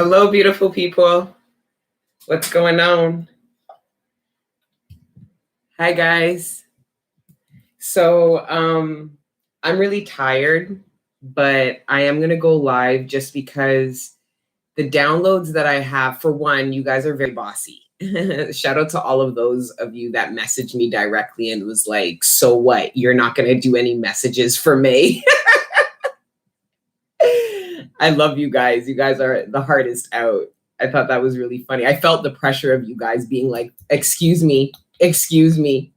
Hello, beautiful people. What's going on? Hi, guys. So, I'm really tired, but I am going to go live just because the downloads that I have, for one, you guys are very bossy. Shout out to all of those of you that messaged me directly and was like, so what? You're not going to do any messages for me? I love you guys. You guys are the hardest out. I thought that was really funny. I felt the pressure of you guys being like, excuse me, excuse me.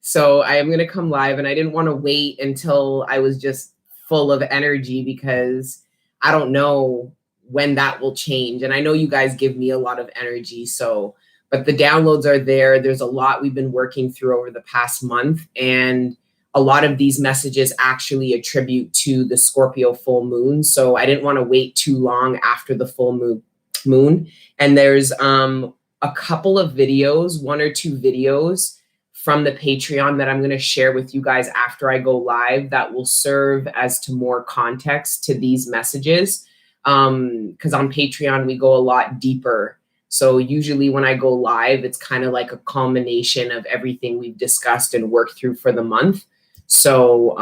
So I am going to come live, and I didn't want to wait until I was just full of energy because I don't know when that will change. And I know you guys give me a lot of energy. So, but the downloads are there. There's a lot we've been working through over the past month. And a lot of these messages actually attribute to the Scorpio full moon. So I didn't want to wait too long after the full moon. And there's a couple of videos, 1 or 2 videos from the Patreon that I'm going to share with you guys after I go live that will serve as to more context to these messages. Because on Patreon, we go a lot deeper. So usually when I go live, it's kind of like a culmination of everything we've discussed and worked through for the month. So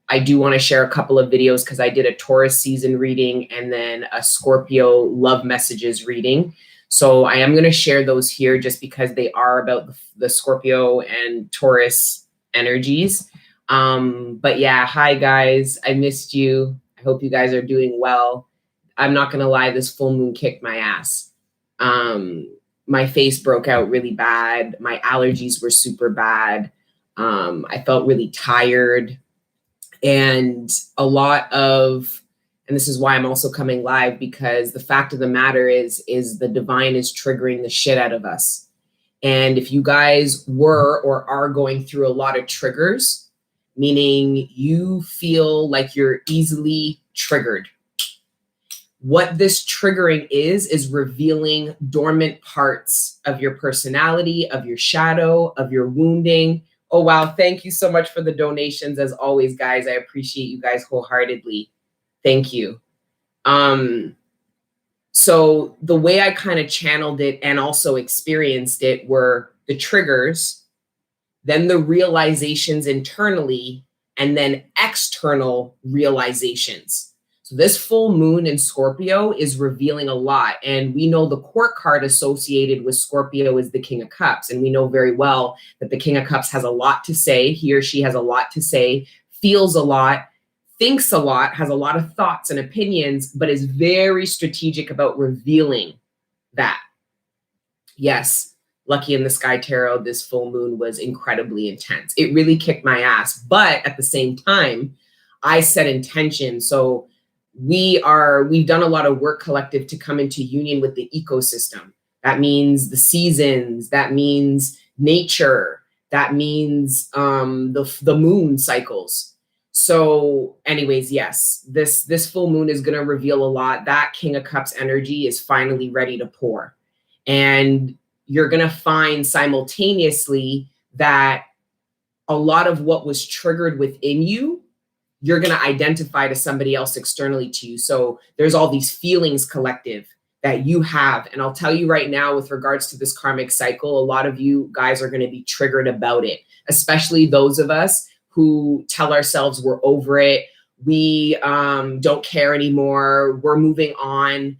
I do want to share a couple of videos because I did a Taurus season reading and then a Scorpio love messages reading. So I am going to share those here just because they are about the Scorpio and Taurus energies. But yeah, hi guys. I missed you. I hope you guys are doing well. I'm not going to lie, this full moon kicked my ass. My face broke out really bad. My allergies were super bad. I felt really tired, and a lot of, and this is why I'm also coming live, because the fact of the matter is the divine is triggering the shit out of us. And if you guys were or are going through a lot of triggers, meaning you feel like you're easily triggered, what this triggering is revealing dormant parts of your personality, of your shadow, of your wounding. Oh, wow. Thank you so much for the donations. As always, guys, I appreciate you guys wholeheartedly. Thank you. So the way I kind of channeled it and also experienced it were the triggers, then the realizations internally, and then external realizations. So this full moon in Scorpio is revealing a lot. And we know the court card associated with Scorpio is the King of Cups. And we know very well that the King of Cups has a lot to say. He or she has a lot to say, feels a lot, thinks a lot, has a lot of thoughts and opinions, but is very strategic about revealing that. Yes, Lucky in the Sky Tarot, this full moon was incredibly intense. It really kicked my ass. But at the same time, I set intention. So we've done a lot of work collective to come into union with the ecosystem. That means the seasons, that means nature, that means the moon cycles. So anyways, yes, this full moon is going to reveal a lot. That King of Cups energy is finally ready to pour. And you're going to find simultaneously that a lot of what was triggered within you, you're going to identify to somebody else externally to you. So there's all these feelings collective that you have. And I'll tell you right now, with regards to this karmic cycle, a lot of you guys are going to be triggered about it, especially those of us who tell ourselves we're over it. We don't care anymore. We're moving on.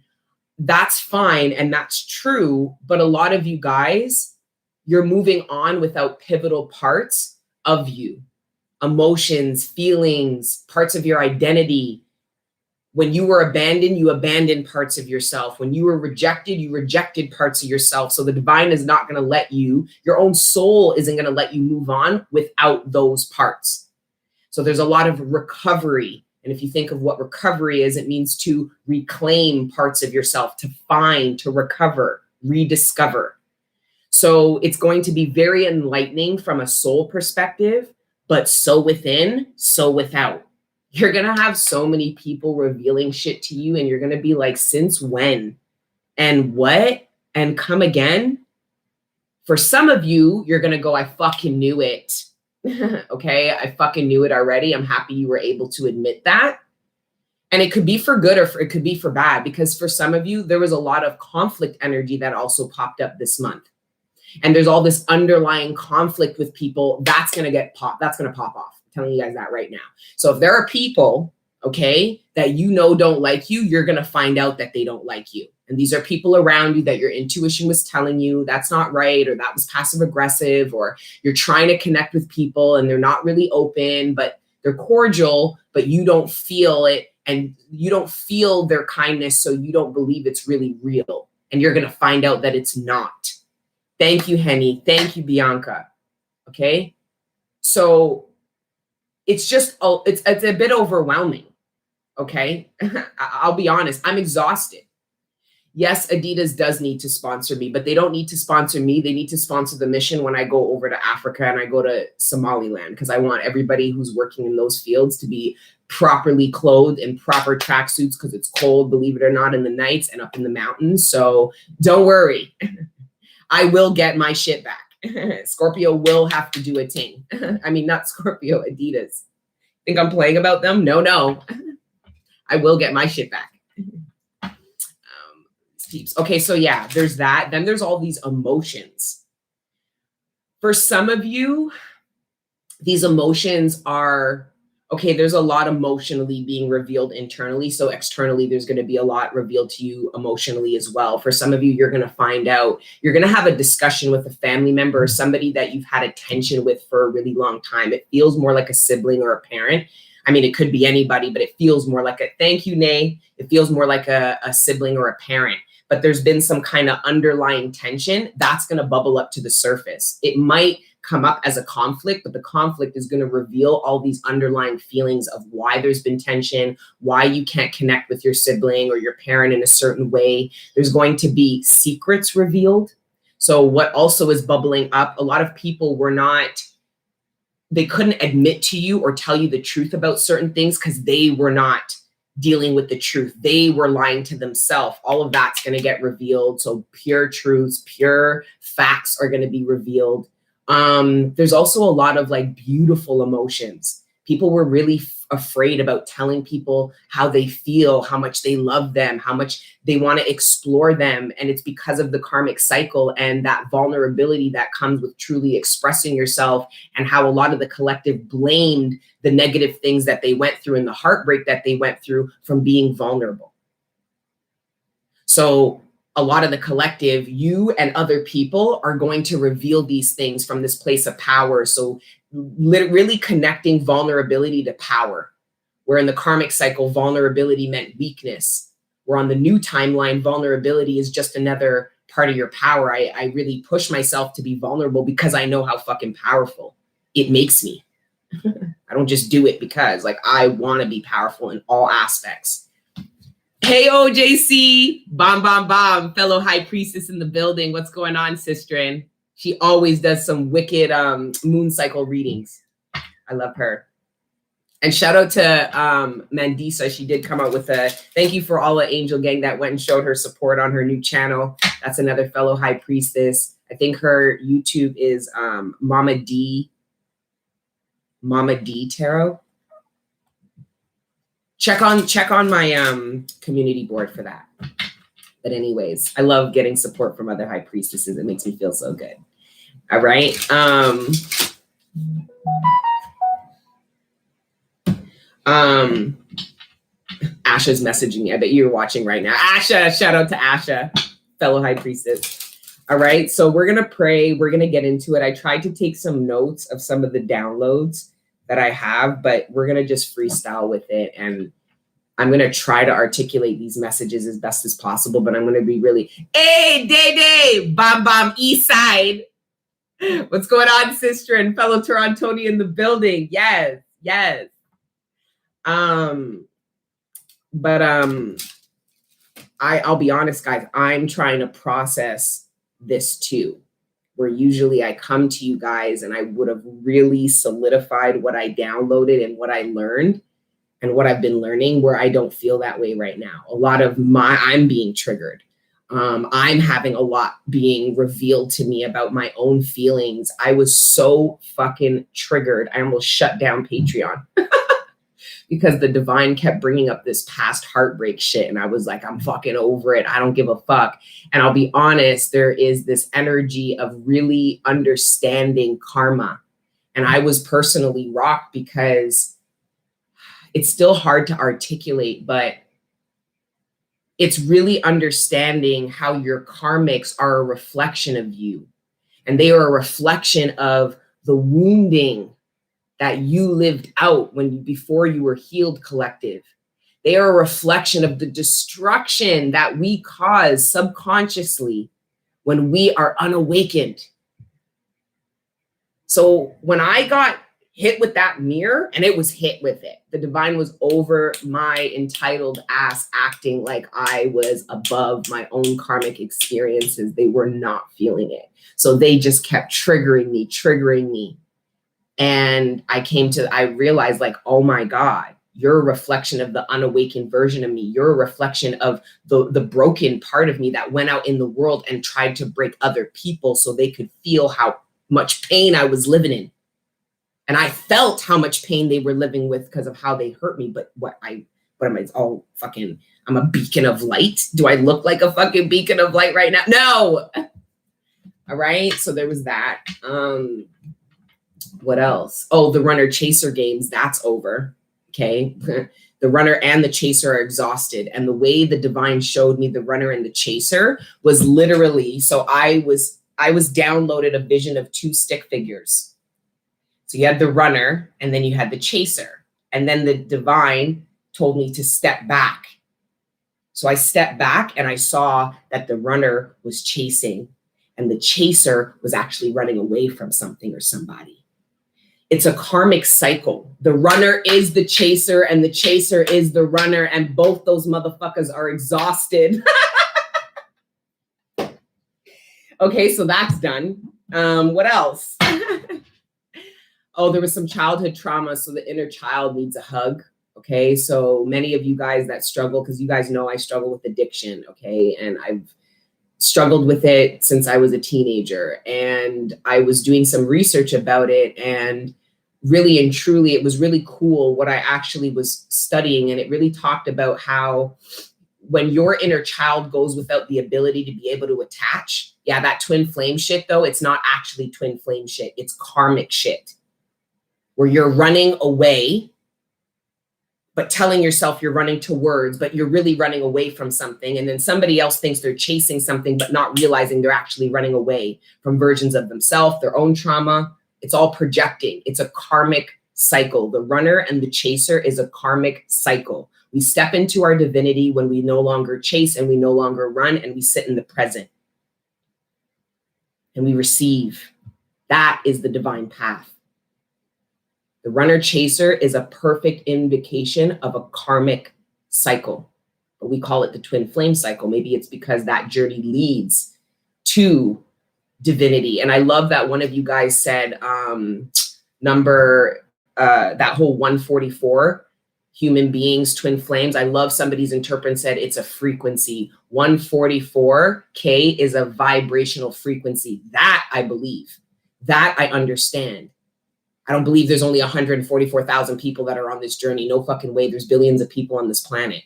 That's fine. And that's true. But a lot of you guys, you're moving on without pivotal parts of you. Emotions, feelings, parts of your identity. When you were abandoned, you abandoned parts of yourself. When you were rejected, you rejected parts of yourself. So the divine is not going to let you, your own soul isn't going to let you move on without those parts. So there's a lot of recovery. And if you think of what recovery is, it means to reclaim parts of yourself, to find, to recover, rediscover. So it's going to be very enlightening from a soul perspective, but so within, so without. You're going to have so many people revealing shit to you, and you're going to be like, since when? And what? And come again? For some of you, you're going to go, I fucking knew it. Okay, I fucking knew it already. I'm happy you were able to admit that. And it could be for good or it could be for bad, because for some of you, there was a lot of conflict energy that also popped up this month. And there's all this underlying conflict with people that's going to pop off. I'm telling you guys that right now. So if there are people, okay, that you know don't like you, you're going to find out that they don't like you. And these are people around you that your intuition was telling you that's not right, or that was passive aggressive, or you're trying to connect with people and they're not really open, but they're cordial, but you don't feel it, and you don't feel their kindness, so you don't believe it's really real. And you're going to find out that it's not. Thank you, Henny. Thank you, Bianca. Okay? So it's just, it's a bit overwhelming. Okay? I'll be honest. I'm exhausted. Yes, Adidas does need to sponsor me, but they don't need to sponsor me. They need to sponsor the mission when I go over to Africa and I go to Somaliland, because I want everybody who's working in those fields to be properly clothed in proper tracksuits, because it's cold, believe it or not, in the nights and up in the mountains. So don't worry. I will get my shit back. Scorpio will have to do a ting. I mean, not Scorpio, Adidas. Think I'm playing about them? No. I will get my shit back. Okay, so yeah, there's that. Then there's all these emotions. For some of you, these emotions are, okay, there's a lot emotionally being revealed internally. So externally, there's going to be a lot revealed to you emotionally as well. For some of you, you're going to find out, you're going to have a discussion with a family member or somebody that you've had a tension with for a really long time. It feels more like a sibling or a parent. I mean, it could be anybody, but it feels more like thank you, Nay. It feels more like a sibling or a parent. But there's been some kind of underlying tension that's going to bubble up to the surface. It might come up as a conflict, but the conflict is going to reveal all these underlying feelings of why there's been tension, why you can't connect with your sibling or your parent in a certain way. There's going to be secrets revealed. So what also is bubbling up, a lot of people they couldn't admit to you or tell you the truth about certain things because they were not dealing with the truth. They were lying to themselves. All of that's going to get revealed. So pure truths, pure facts are going to be revealed. There's also a lot of like beautiful emotions. People were really afraid about telling people how they feel, how much they love them, how much they want to explore them. And it's because of the karmic cycle and that vulnerability that comes with truly expressing yourself, and how a lot of the collective blamed the negative things that they went through and the heartbreak that they went through from being vulnerable. So a lot of the collective, you and other people, are going to reveal these things from this place of power. So really connecting vulnerability to power, where in the karmic cycle, vulnerability meant weakness, where on the new timeline, vulnerability is just another part of your power. I really push myself to be vulnerable because I know how fucking powerful it makes me. I don't just do it because, like, I want to be powerful in all aspects. Hey, OJC, bomb, fellow high priestess in the building. What's going on, sisterin? She always does some wicked moon cycle readings. I love her. And shout out to Mandisa. She did come out with thank you for all the angel gang that went and showed her support on her new channel. That's another fellow high priestess. I think her YouTube is Mama D Tarot. Check on my community board for that. But anyways, I love getting support from other high priestesses. It makes me feel so good. All right. Asha's messaging me. I bet you're watching right now. Asha, shout out to Asha, fellow high priestess. All right. So we're going to pray. We're going to get into it. I tried to take some notes of some of the downloads that I have, but we're going to just freestyle with it. And I'm going to try to articulate these messages as best as possible, but I'm going to be really, hey, Day, bomb, east side. What's going on, sister and fellow Torontonian in the building? Yes. I'll be honest, guys, I'm trying to process this too, where usually I come to you guys and I would have really solidified what I downloaded and what I learned and what I've been learning, where I don't feel that way right now. A lot of I'm being triggered. I'm having a lot being revealed to me about my own feelings. I was so fucking triggered. I almost shut down Patreon because the divine kept bringing up this past heartbreak shit. And I was like, I'm fucking over it. I don't give a fuck. And I'll be honest, there is this energy of really understanding karma. And I was personally rocked because it's still hard to articulate, but it's really understanding how your karmics are a reflection of you. And they are a reflection of the wounding that you lived out before you were healed, collective. They are a reflection of the destruction that we cause subconsciously when we are unawakened. So when I got hit with that mirror, and it was hit with it, the divine was over my entitled ass acting like I was above my own karmic experiences. They were not feeling it. So they just kept triggering me. And I realized like, oh my God, you're a reflection of the unawakened version of me. You're a reflection of the broken part of me that went out in the world and tried to break other people so they could feel how much pain I was living in. And I felt how much pain they were living with because of how they hurt me. But what am I, all fucking, I'm a beacon of light? Do I look like a fucking beacon of light right now? No. All right. So there was that. What else? Oh, the runner chaser games, that's over. Okay. The runner and the chaser are exhausted. And the way the divine showed me the runner and the chaser was literally, so I was downloaded a vision of two stick figures. So you had the runner and then you had the chaser. And then the divine told me to step back. So I stepped back and I saw that the runner was chasing and the chaser was actually running away from something or somebody. It's a karmic cycle. The runner is the chaser and the chaser is the runner, and both those motherfuckers are exhausted. Okay, so that's done. What else? Oh, there was some childhood trauma. So the inner child needs a hug. Okay, so many of you guys that struggle, because you guys know I struggle with addiction. Okay, and I've struggled with it since I was a teenager. And I was doing some research about it. And really and truly, it was really cool what I actually was studying. And it really talked about how when your inner child goes without the ability to be able to attach, yeah, that twin flame shit, though, it's not actually twin flame shit. It's karmic shit. Where you're running away, but telling yourself you're running towards, but you're really running away from something. And then somebody else thinks they're chasing something, but not realizing they're actually running away from versions of themselves, their own trauma. It's all projecting. It's a karmic cycle. The runner and the chaser is a karmic cycle. We step into our divinity when we no longer chase and we no longer run, and we sit in the present and we receive. That is the divine path. The runner chaser is a perfect indication of a karmic cycle, but we call it the twin flame cycle. Maybe it's because that journey leads to divinity. And I love that one of you guys said that whole 144, human beings, twin flames. I love somebody's interpret said it's a frequency. 144K is a vibrational frequency. That I believe, that I understand. I don't believe there's only 144,000 people that are on this journey. No fucking way. There's billions of people on this planet.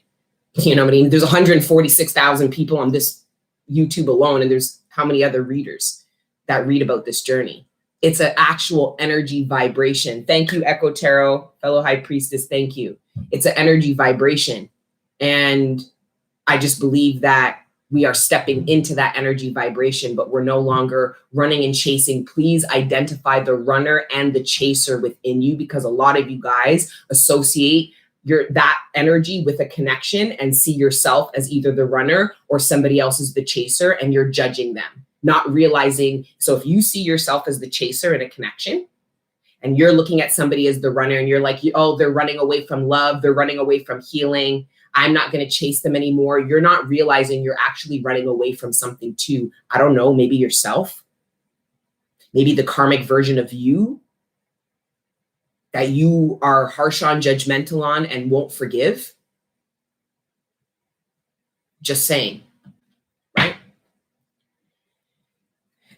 You know what I mean? There's 146,000 people on this YouTube alone, and there's how many other readers that read about this journey. It's an actual energy vibration. Thank you, Echo Tarot, fellow high priestess. Thank you. It's an energy vibration. And I just believe that we are stepping into that energy vibration, but we're no longer running and chasing. Please identify the runner and the chaser within you, because a lot of you guys associate that energy with a connection and see yourself as either the runner or somebody else is the chaser, and you're judging them, not realizing. So if you see yourself as the chaser in a connection and you're looking at somebody as the runner and you're like, oh, they're running away from love, they're running away from healing, I'm not going to chase them anymore. You're not realizing you're actually running away from something too. I don't know, maybe yourself, maybe the karmic version of you that you are harsh on, judgmental on, and won't forgive. Just saying, right?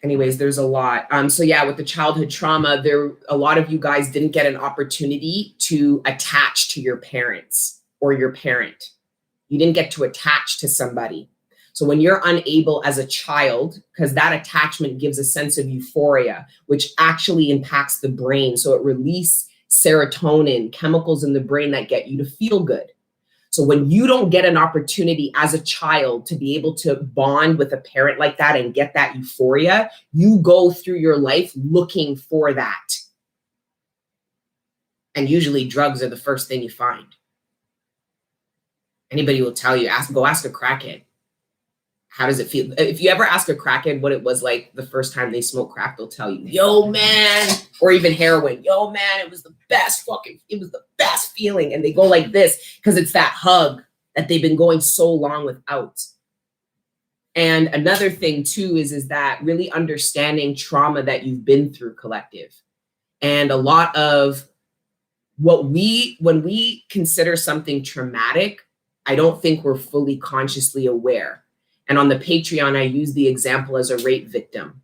Anyways, there's a lot. So yeah, with the childhood trauma, a lot of you guys didn't get an opportunity to attach to your parents or your parent. You didn't get to attach to somebody. So when you're unable as a child, because that attachment gives a sense of euphoria, which actually impacts the brain. So it releases serotonin, chemicals in the brain that get you to feel good. So when you don't get an opportunity as a child to be able to bond with a parent like that and get that euphoria, you go through your life looking for that. And usually drugs are the first thing you find. Anybody will tell you, go ask a crackhead. How does it feel? If you ever ask a crackhead what it was like the first time they smoked crack, they'll tell you, yo, man, or even heroin, yo, man, it was the best feeling. And they go like this because it's that hug that they've been going so long without. And another thing too is that really understanding trauma that you've been through, collective. And a lot of when we consider something traumatic, I don't think we're fully consciously aware. And on the Patreon, I use the example as a rape victim.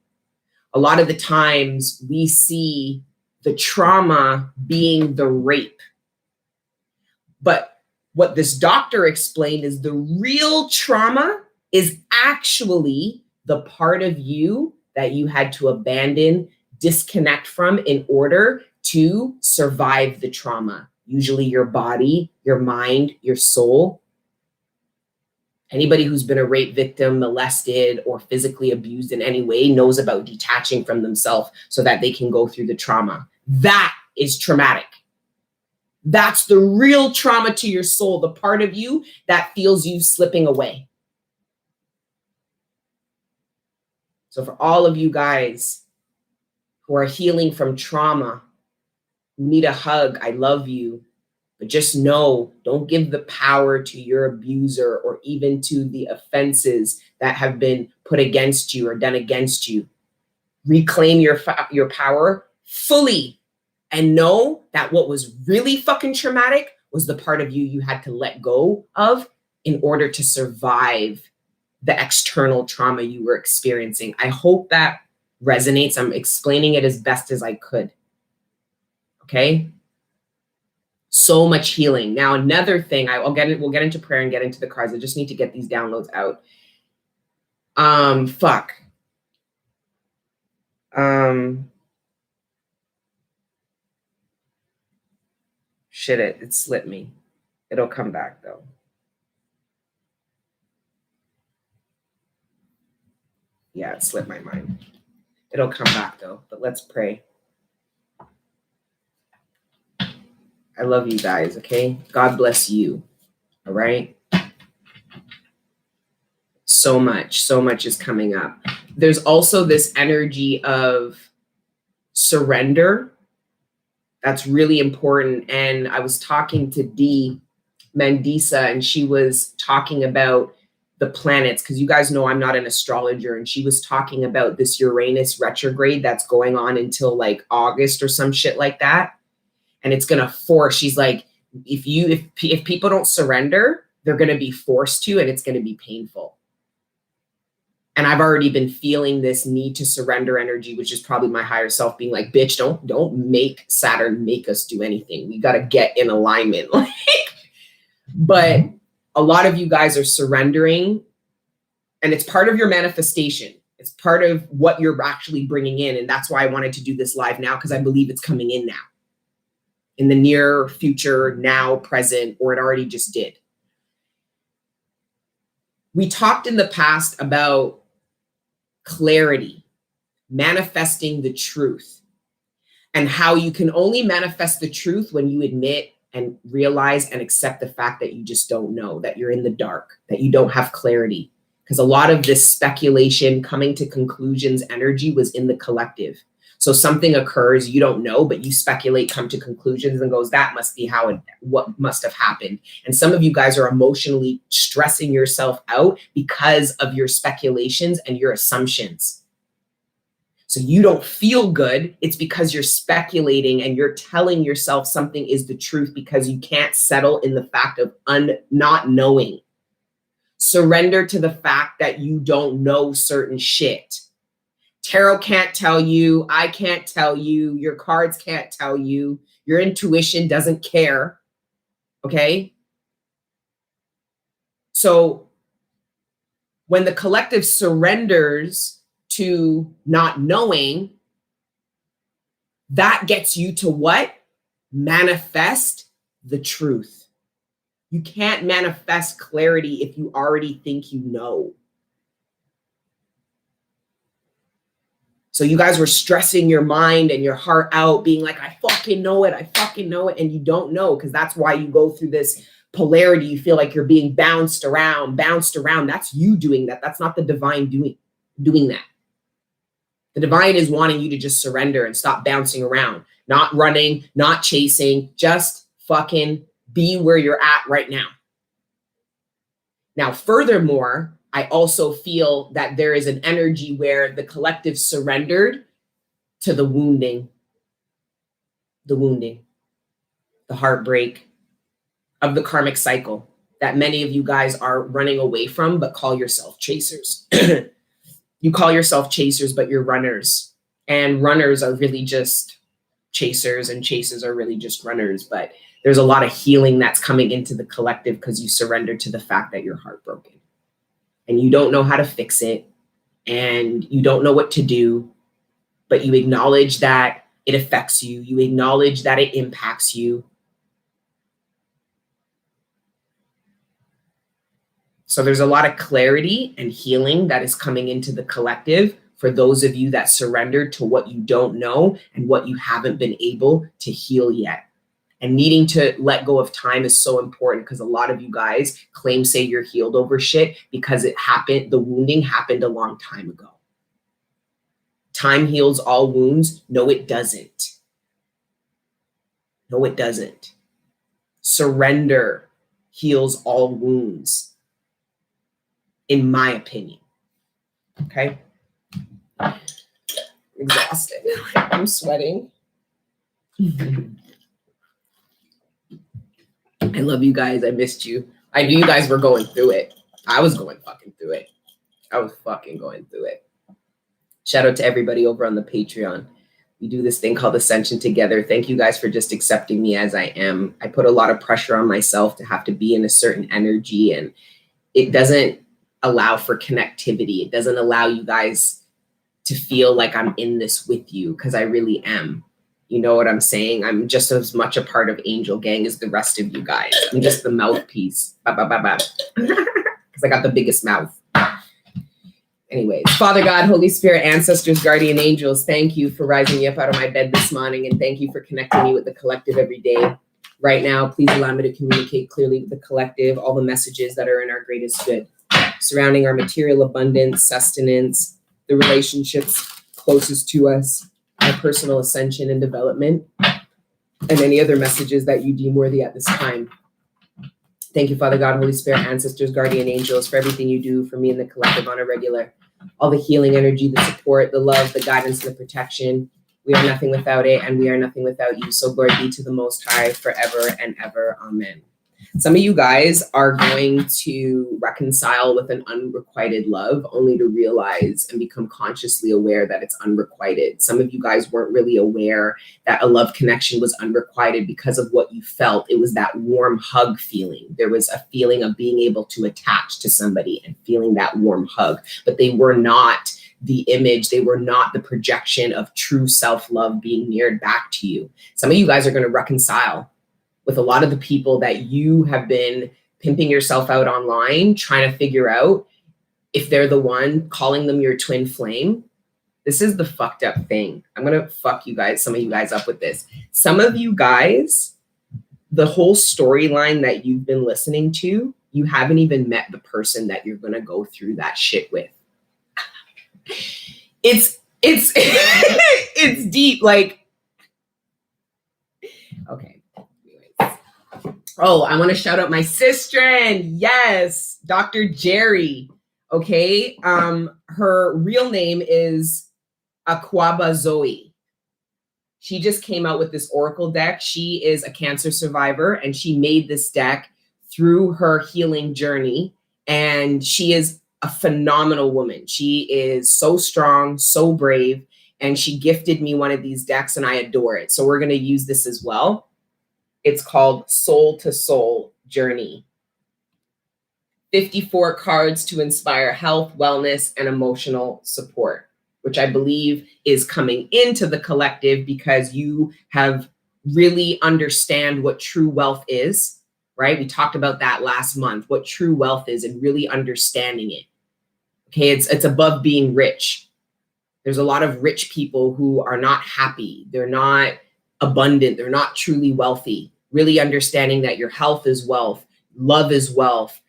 A lot of the times we see the trauma being the rape. But what this doctor explained is the real trauma is actually the part of you that you had to abandon, disconnect from in order to survive the trauma. Usually your body, your mind, your soul. Anybody who's been a rape victim, molested, or physically abused in any way knows about detaching from themselves so that they can go through the trauma. That is traumatic. That's the real trauma to your soul, the part of you that feels you slipping away. So for all of you guys who are healing from trauma, who need a hug, I love you. But just know, don't give the power to your abuser or even to the offenses that have been put against you or done against you. Reclaim your power fully and know that what was really fucking traumatic was the part of you had to let go of in order to survive the external trauma you were experiencing. I hope that resonates. I'm explaining it as best as I could. Okay? So much healing. Now, another thing, we'll get into prayer and get into the cards. I just need to get these downloads out. Shit, it slipped me. It'll come back though. Yeah, it slipped my mind. It'll come back though, but let's pray. I love you guys, okay? God bless you, all right? So much is coming up. There's also this energy of surrender that's really important. And I was talking to Dee Mandisa, and she was talking about the planets, because you guys know I'm not an astrologer, and she was talking about this Uranus retrograde that's going on until like August or some shit like that. And it's going to force, she's like, if people don't surrender, they're going to be forced to, and it's going to be painful. And I've already been feeling this need to surrender energy, which is probably my higher self being like, bitch, don't make Saturn make us do anything. We got to get in alignment. But a lot of you guys are surrendering, and it's part of your manifestation. It's part of what you're actually bringing in. And that's why I wanted to do this live now, because I believe it's coming in now. In the near future, now, present, or it already just did. We talked in the past about clarity, manifesting the truth, and how you can only manifest the truth when you admit and realize and accept the fact that you just don't know, that you're in the dark, that you don't have clarity. Because a lot of this speculation, coming to conclusions energy was in the collective. So something occurs, you don't know, but you speculate, come to conclusions, and goes, that must be what must have happened. And some of you guys are emotionally stressing yourself out because of your speculations and your assumptions. So you don't feel good. It's because you're speculating and you're telling yourself something is the truth because you can't settle in the fact of not knowing. Surrender to the fact that you don't know certain shit. Tarot can't tell you. I can't tell you. Your cards can't tell you. Your intuition doesn't care. Okay? So when the collective surrenders to not knowing, that gets you to what? Manifest the truth. You can't manifest clarity if you already think you know. So you guys were stressing your mind and your heart out, being like, I fucking know it. And you don't know, because that's why you go through this polarity. You feel like you're being bounced around. That's you doing that. That's not the divine doing that. The divine is wanting you to just surrender and stop bouncing around, not running, not chasing, just fucking be where you're at right now. Now, furthermore, I also feel that there is an energy where the collective surrendered to the wounding, the heartbreak of the karmic cycle that many of you guys are running away from, but call yourself chasers. You call yourself chasers, but you're runners. And runners are really just chasers, and chasers are really just runners. But there's a lot of healing that's coming into the collective because you surrender to the fact that you're heartbroken. And you don't know how to fix it. And you don't know what to do. But you acknowledge that it affects you. You acknowledge that it impacts you. So there's a lot of clarity and healing that is coming into the collective for those of you that surrendered to what you don't know and what you haven't been able to heal yet. And needing to let go of time is so important, because a lot of you guys say you're healed over shit because it happened, the wounding happened a long time ago. Time heals all wounds. No, it doesn't. No, it doesn't. Surrender heals all wounds, in my opinion. Okay? Exhausted. I'm sweating. I love you guys. I missed you. I knew you guys were going through it. I was going fucking through it. I was fucking going through it. Shout out to everybody over on the Patreon. We do this thing called Ascension together. Thank you guys for just accepting me as I am. I put a lot of pressure on myself to have to be in a certain energy, and it doesn't allow for connectivity. It doesn't allow you guys to feel like I'm in this with you, because I really am. You know what I'm saying? I'm just as much a part of Angel Gang as the rest of you guys. I'm just the mouthpiece. Because I got the biggest mouth. Anyways, Father God, Holy Spirit, ancestors, guardian angels, thank you for rising me up out of my bed this morning, and thank you for connecting me with the collective every day. Right now, please allow me to communicate clearly with the collective all the messages that are in our greatest good, surrounding our material abundance, sustenance, the relationships closest to us, our personal ascension and development, and any other messages that you deem worthy at this time. Thank you, Father God, Holy Spirit, ancestors, guardian angels, for everything you do for me and the collective on a regular. All the healing energy, the support, the love, the guidance, and the protection. We are nothing without it, and we are nothing without you. So glory be to the Most High forever and ever. Amen. Some of you guys are going to reconcile with an unrequited love, only to realize and become consciously aware that it's unrequited. Some of you guys weren't really aware that a love connection was unrequited because of what you felt. It was that warm hug feeling. There was a feeling of being able to attach to somebody and feeling that warm hug, but they were not the image. They were not the projection of true self-love being mirrored back to you. Some of you guys are going to reconcile with a lot of the people that you have been pimping yourself out online, trying to figure out if they're the one, calling them your twin flame. This is the fucked up thing. I'm going to fuck you guys, some of you guys up with this. Some of you guys, the whole storyline that you've been listening to, you haven't even met the person that you're going to go through that shit with. It's it's deep. Like, okay. Oh, I want to shout out my sister, and yes, Dr. Jerry. Okay. Her real name is Aquaba Zoe. She just came out with this oracle deck. She is a cancer survivor, and she made this deck through her healing journey. And she is a phenomenal woman. She is so strong, so brave, and she gifted me one of these decks and I adore it. So we're going to use this as well. It's called Soul to Soul Journey. 54 cards to inspire health, wellness, and emotional support, which I believe is coming into the collective because you have really understand what true wealth is, right? We talked about that last month, what true wealth is and really understanding it. Okay, it's above being rich. There's a lot of rich people who are not happy. They're not abundant. They're not truly wealthy. Really understanding that your health is wealth, love is wealth,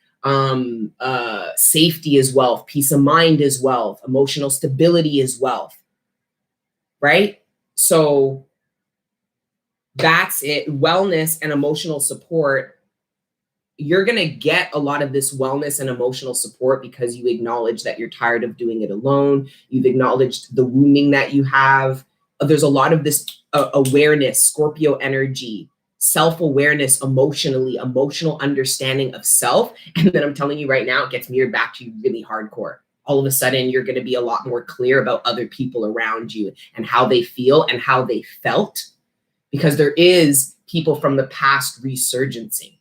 safety is wealth, peace of mind is wealth, emotional stability is wealth, right? So that's it. Wellness and emotional support. You're going to get a lot of this wellness and emotional support because you acknowledge that you're tired of doing it alone. You've acknowledged the wounding that you have. There's a lot of this awareness, Scorpio energy, self-awareness, emotional understanding of self. And then I'm telling you right now, it gets mirrored back to you really hardcore. All of a sudden, you're going to be a lot more clear about other people around you and how they feel and how they felt, because there is people from the past resurgencing.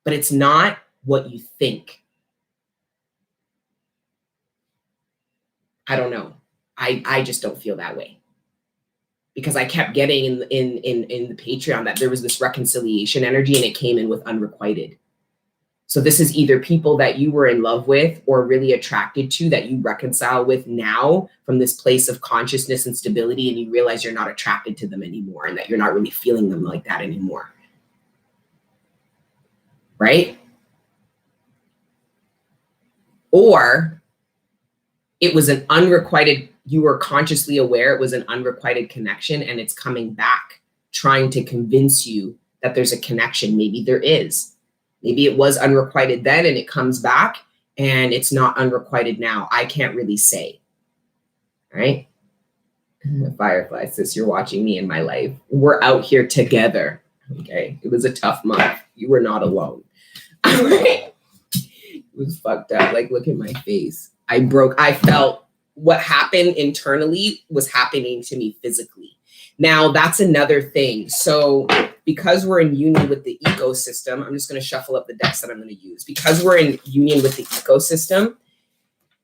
But it's not what you think. I don't know. I just don't feel that way. Because I kept getting in the Patreon that there was this reconciliation energy and it came in with unrequited. So this is either people that you were in love with or really attracted to that you reconcile with now from this place of consciousness and stability, and you realize you're not attracted to them anymore and that you're not really feeling them like that anymore. Right? Or it was an unrequited, you were consciously aware it was an unrequited connection and it's coming back trying to convince you that there's a connection. Maybe there is. Maybe it was unrequited then and it comes back and it's not unrequited now. I can't really say. Right? Firefly says, you're watching me in my life. We're out here together. Okay. It was a tough month. You were not alone. It was fucked up. Like, look at my face. I felt what happened internally was happening to me physically. Now, that's another thing. So because we're in union with the ecosystem, I'm just going to shuffle up the decks that I'm going to use. Because we're in union with the ecosystem,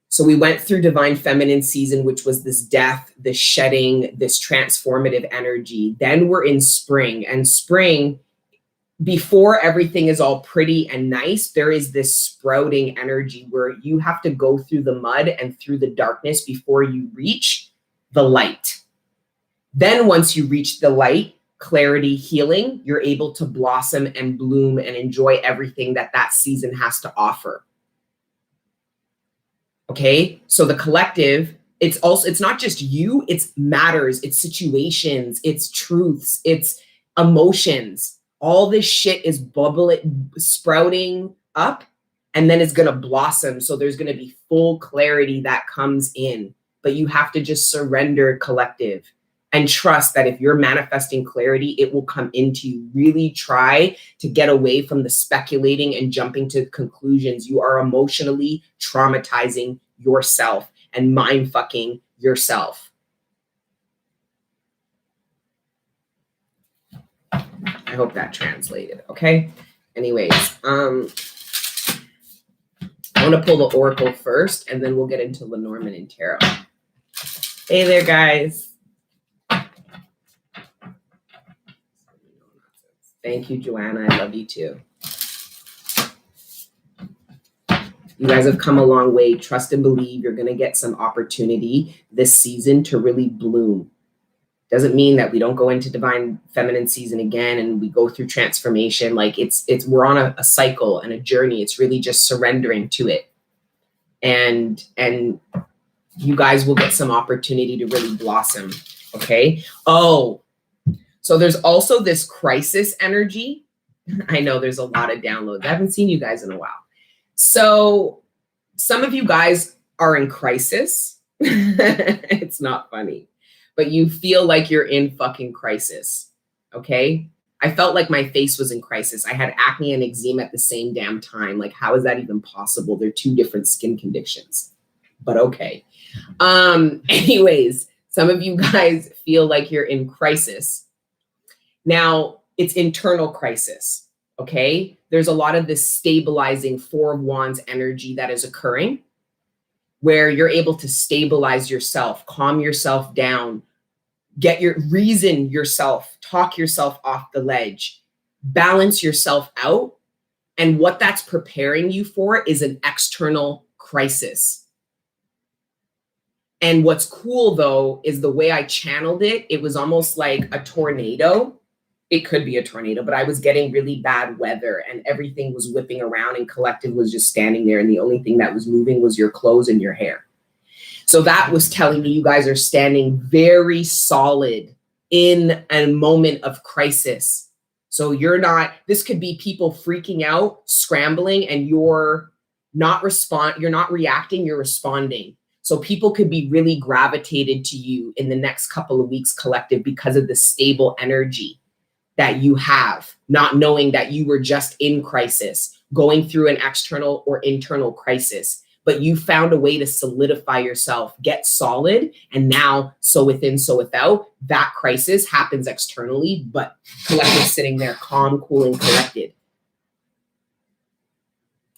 so we went through divine feminine season, which was this death, this shedding, this transformative energy. Then we're in spring, and spring, before everything is all pretty and nice, there is this sprouting energy where you have to go through the mud and through the darkness before you reach the light. Then once you reach the light, clarity, healing, you're able to blossom and bloom and enjoy everything that that season has to offer. Okay? So the collective, it's not just you, it's matters, it's situations, it's truths, it's emotions. All this shit is sprouting up, and then it's going to blossom. So there's going to be full clarity that comes in, but you have to just surrender, collective, and trust that if you're manifesting clarity, it will come into you. Really try to get away from the speculating and jumping to conclusions. You are emotionally traumatizing yourself and mind fucking yourself. I hope that translated. Okay. Anyways, I want to pull the Oracle first, and then we'll get into Lenormand and Tarot. Hey there, guys. Thank you, Joanna. I love you too. You guys have come a long way. Trust and believe you're going to get some opportunity this season to really bloom. Doesn't mean that we don't go into divine feminine season again and we go through transformation. Like we're on a cycle and a journey. It's really just surrendering to it. And you guys will get some opportunity to really blossom. Okay. Oh, so there's also this crisis energy. I know there's a lot of downloads. I haven't seen you guys in a while. So some of you guys are in crisis. It's not funny. But you feel like you're in fucking crisis, okay? I felt like my face was in crisis. I had acne and eczema at the same damn time. Like, how is that even possible? They're two different skin conditions. But okay. Anyways, some of you guys feel like you're in crisis. Now, it's internal crisis, okay? There's a lot of this stabilizing Four of Wands energy that is occurring where you're able to stabilize yourself, calm yourself down, reason yourself, talk yourself off the ledge, balance yourself out. And what that's preparing you for is an external crisis. And what's cool though, is the way I channeled it, it was almost like a tornado. It could be a tornado, but I was getting really bad weather and everything was whipping around and collective was just standing there. And the only thing that was moving was your clothes and your hair. So that was telling me you guys are standing very solid in a moment of crisis. So this could be people freaking out, scrambling, and you're not reacting, you're responding. So people could be really gravitated to you in the next couple of weeks, collective, because of the stable energy that you have, not knowing that you were just in crisis, going through an external or internal crisis, but you found a way to solidify yourself, get solid, and now so within, so without, that crisis happens externally, but collective sitting there calm, cool, and collected.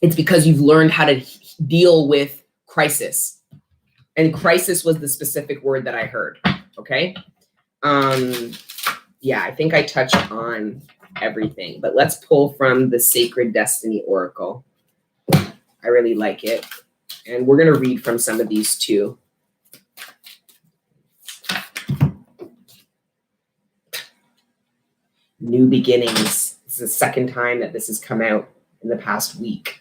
It's because you've learned how to deal with crisis. And crisis was the specific word that I heard, okay? Yeah, I think I touched on everything, but let's pull from the Sacred Destiny Oracle. I really like it. And we're going to read from some of these too. New beginnings. This is the second time that this has come out in the past week.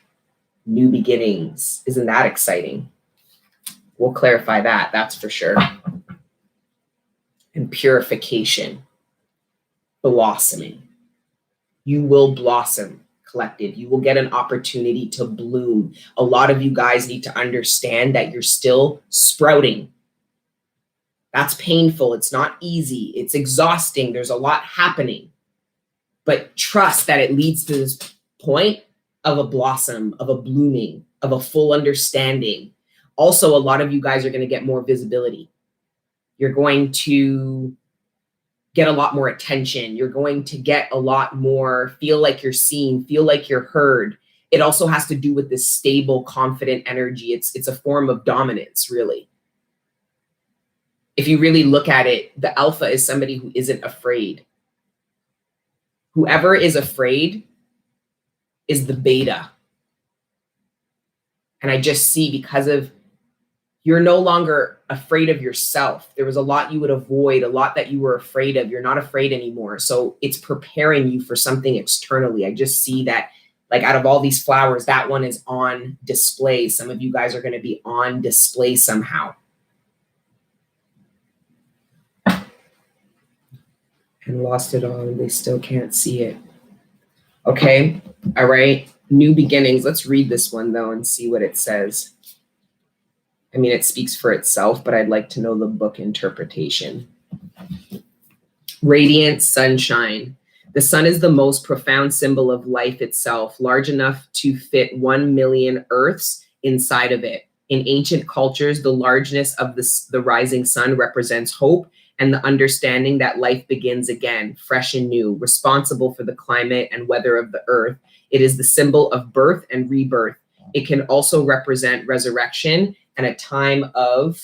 New beginnings. Isn't that exciting? We'll clarify that, that's for sure. And purification. Blossoming. You will blossom, collective. You will get an opportunity to bloom. A lot of you guys need to understand that you're still sprouting. That's painful. It's not easy. It's exhausting. There's a lot happening. But trust that it leads to this point of a blossom, of a blooming, of a full understanding. Also, a lot of you guys are going to get more visibility. You're going to get a lot more attention. You're going to get a lot more, feel like you're seen, feel like you're heard. It also has to do with this stable, confident energy. It's a form of dominance, really. If you really look at it, the alpha is somebody who isn't afraid. Whoever is afraid is the beta. And I just see, because of, you're no longer afraid of yourself. There was a lot you would avoid, a lot that you were afraid of. You're not afraid anymore. So it's preparing you for something externally. I just see that, like, out of all these flowers, that one is on display. Some of you guys are going to be on display somehow. And lost it all, and they still can't see it. Okay. All right. New beginnings. Let's read this one, though, and see what it says. I mean, it speaks for itself, but I'd like to know the book interpretation. Radiant sunshine. The sun is the most profound symbol of life itself, large enough to fit 1 million Earths inside of it. In ancient cultures, the largeness of the rising sun represents hope and the understanding that life begins again, fresh and new, responsible for the climate and weather of the earth. It is the symbol of birth and rebirth. It can also represent resurrection and a time of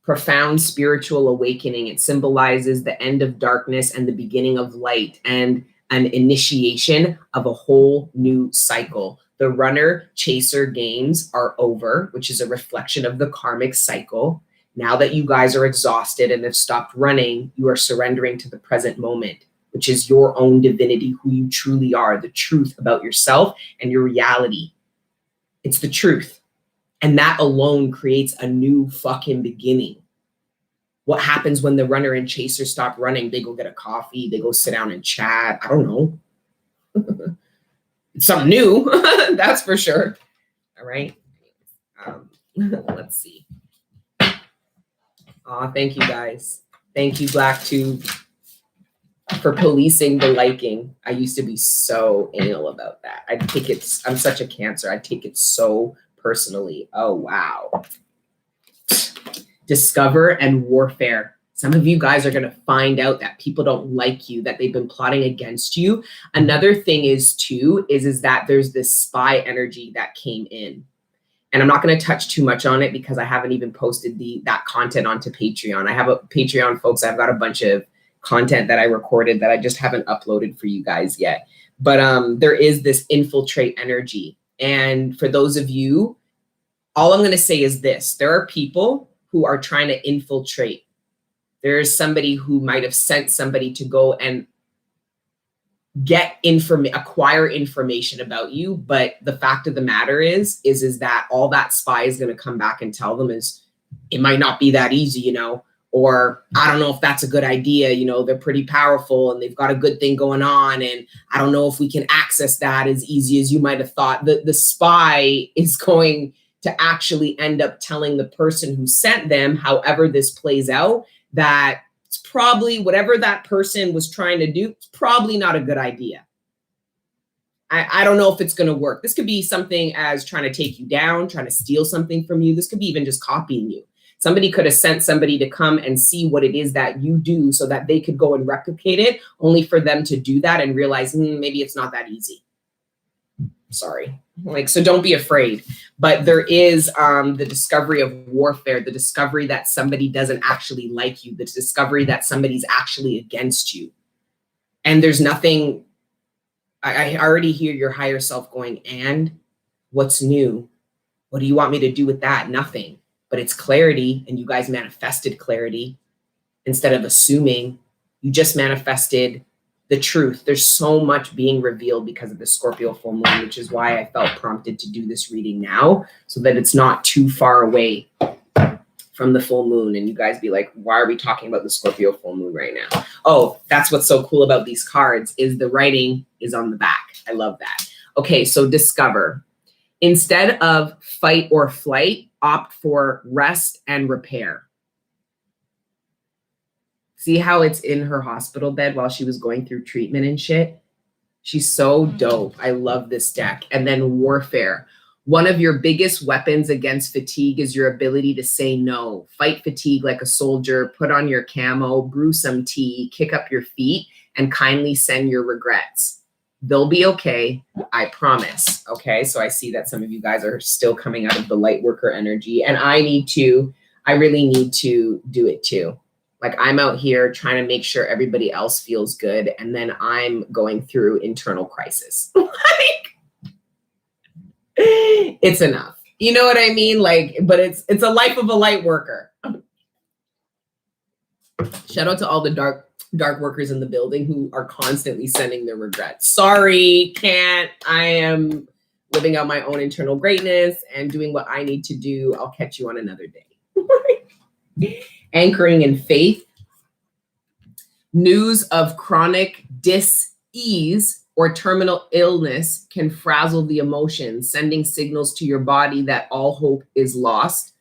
profound spiritual awakening. It symbolizes the end of darkness and the beginning of light, and an initiation of a whole new cycle. The runner-chaser games are over, which is a reflection of the karmic cycle. Now that you guys are exhausted and have stopped running, you are surrendering to the present moment, which is your own divinity, who you truly are, the truth about yourself and your reality. It's the truth. And that alone creates a new fucking beginning. What happens when the runner and chaser stop running? They go get a coffee. They go sit down and chat. I don't know. It's something new. That's for sure. All right. Let's see. Thank you guys. Thank you, BlackTube. for policing the liking. I used to be so anal about that. I'm such a Cancer. I take it so personally. Oh, wow. Discover and warfare. Some of you guys are going to find out that people don't like you, that they've been plotting against you. Another thing is that there's this spy energy that came in. And I'm not going to touch too much on it because I haven't even posted that content onto Patreon. I have a Patreon, folks. I've got a bunch of content that I recorded that I just haven't uploaded for you guys yet. But there is this infiltrate energy. And for those of you, all I'm going to say is this. There are people who are trying to infiltrate. There's somebody who might have sent somebody to go and acquire information about you. But the fact of the matter is that all that spy is going to come back and tell them is it might not be that easy, or I don't know if that's a good idea. They're pretty powerful and they've got a good thing going on. And I don't know if we can access that as easy as you might have thought. The spy is going to actually end up telling the person who sent them, however this plays out, that it's probably whatever that person was trying to do, it's probably not a good idea. I don't know if it's going to work. This could be something as trying to take you down, trying to steal something from you. This could be even just copying you. Somebody could have sent somebody to come and see what it is that you do so that they could go and replicate it, only for them to do that and realize maybe it's not that easy. Sorry. So don't be afraid. But there is the discovery of warfare, the discovery that somebody doesn't actually like you, the discovery that somebody's actually against you. And there's nothing, I already hear your higher self going, and what's new? What do you want me to do with that? Nothing. But it's clarity, and you guys manifested clarity instead of assuming. You just manifested the truth. There's so much being revealed because of the Scorpio full moon, which is why I felt prompted to do this reading now, so that it's not too far away from the full moon. And you guys be like, why are we talking about the Scorpio full moon right now? Oh, that's what's so cool about these cards is the writing is on the back. I love that. Okay, so discover. Instead of fight or flight, opt for rest and repair. See how it's in her hospital bed while she was going through treatment and shit? She's so dope. I love this deck. And then warfare. One of your biggest weapons against fatigue is your ability to say no. Fight fatigue like a soldier, put on your camo, brew some tea, kick up your feet, and kindly send your regrets. They'll be okay, I promise. Okay, so I see that some of you guys are still coming out of the light worker energy, and I really need to do it too. Like I'm out here trying to make sure everybody else feels good, and then I'm going through internal crisis. It's enough. You know what I mean? But it's a life of a light worker. Shout out to all the dark workers in the building who are constantly sending their regrets. Sorry, can't. I am living out my own internal greatness and doing what I need to do. I'll catch you on another day. Anchoring in faith. News of chronic dis-ease or terminal illness can frazzle the emotions, sending signals to your body that all hope is lost.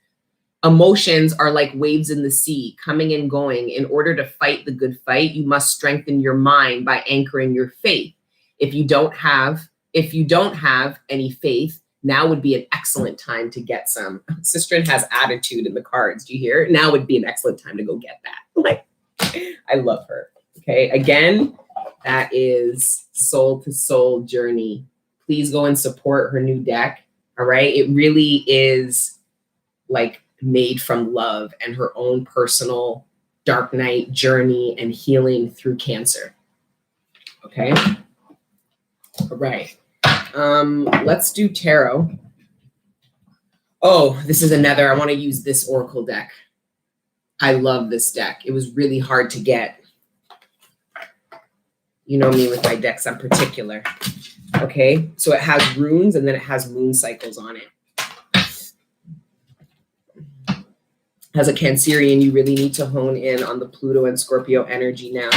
Emotions are like waves in the sea, coming and going. In order to fight the good fight, you must strengthen your mind by anchoring your faith. If you don't have any faith, now would be an excellent time to get some. Sistren has attitude in the cards. Do you hear? Now would be an excellent time to go get that. I love her. Okay, again, that is Soul to Soul Journey. Please go and support her new deck. All right, it really is made from love and her own personal dark night journey and healing through Cancer. Okay. All right. Let's do tarot. Oh, this is another. I want to use this Oracle deck. I love this deck. It was really hard to get. You know me with my decks, I'm particular. Okay. So it has runes and then it has moon cycles on it. As a Cancerian, you really need to hone in on the Pluto and Scorpio energy now.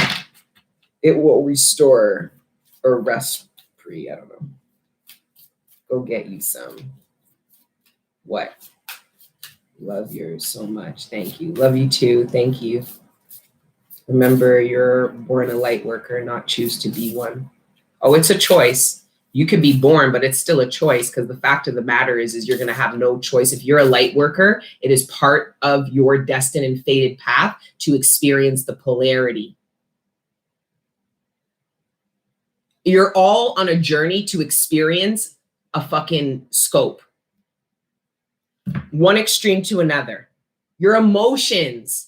It will restore or rest free. I don't know. Go get you some. What? Love yours so much. Thank you. Love you too. Thank you. Remember, you're born a light worker, not choose to be one. Oh, it's a choice. You could be born, but it's still a choice, because the fact of the matter is you're going to have no choice. If you're a light worker, it is part of your destined and fated path to experience the polarity. You're all on a journey to experience a fucking scope. One extreme to another. Your emotions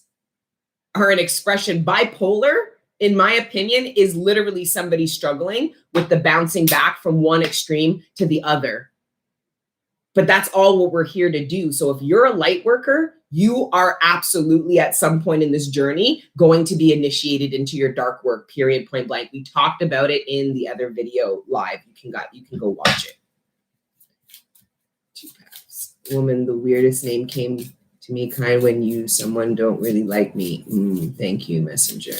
are an expression. Bipolar, in my opinion, is literally somebody struggling with the bouncing back from one extreme to the other. But that's all what we're here to do. So if you're a light worker, you are absolutely at some point in this journey going to be initiated into your dark work, period, point blank. We talked about it in the other video live. You can go watch it. Two paths. Woman, the weirdest name came to me kind when you, someone don't really like me. Thank you, messenger.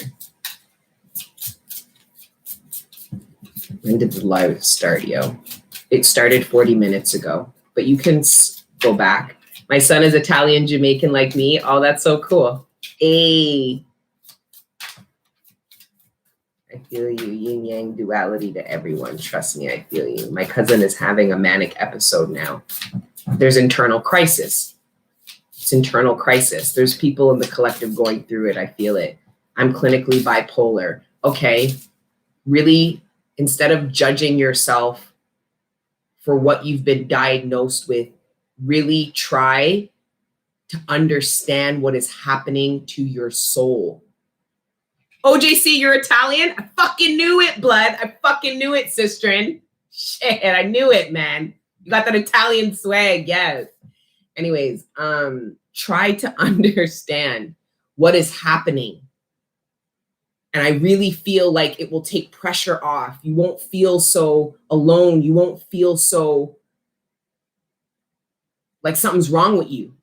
When did the live start, yo? It started 40 minutes ago, but you can go back. My son is Italian Jamaican like me. Oh, that's so cool. Hey. I feel you, yin yang duality to everyone. Trust me, I feel you. My cousin is having a manic episode now. There's internal crisis. It's internal crisis. There's people in the collective going through it. I feel it. I'm clinically bipolar. Okay, really, instead of judging yourself for what you've been diagnosed with, really try to understand what is happening to your soul. OJC, you're Italian? I fucking knew it, blood. I fucking knew it, sistren. Shit, I knew it, man. You got that Italian swag, yes. Anyways, try to understand what is happening. And I really feel like it will take pressure off. You won't feel so alone. You won't feel so like something's wrong with you.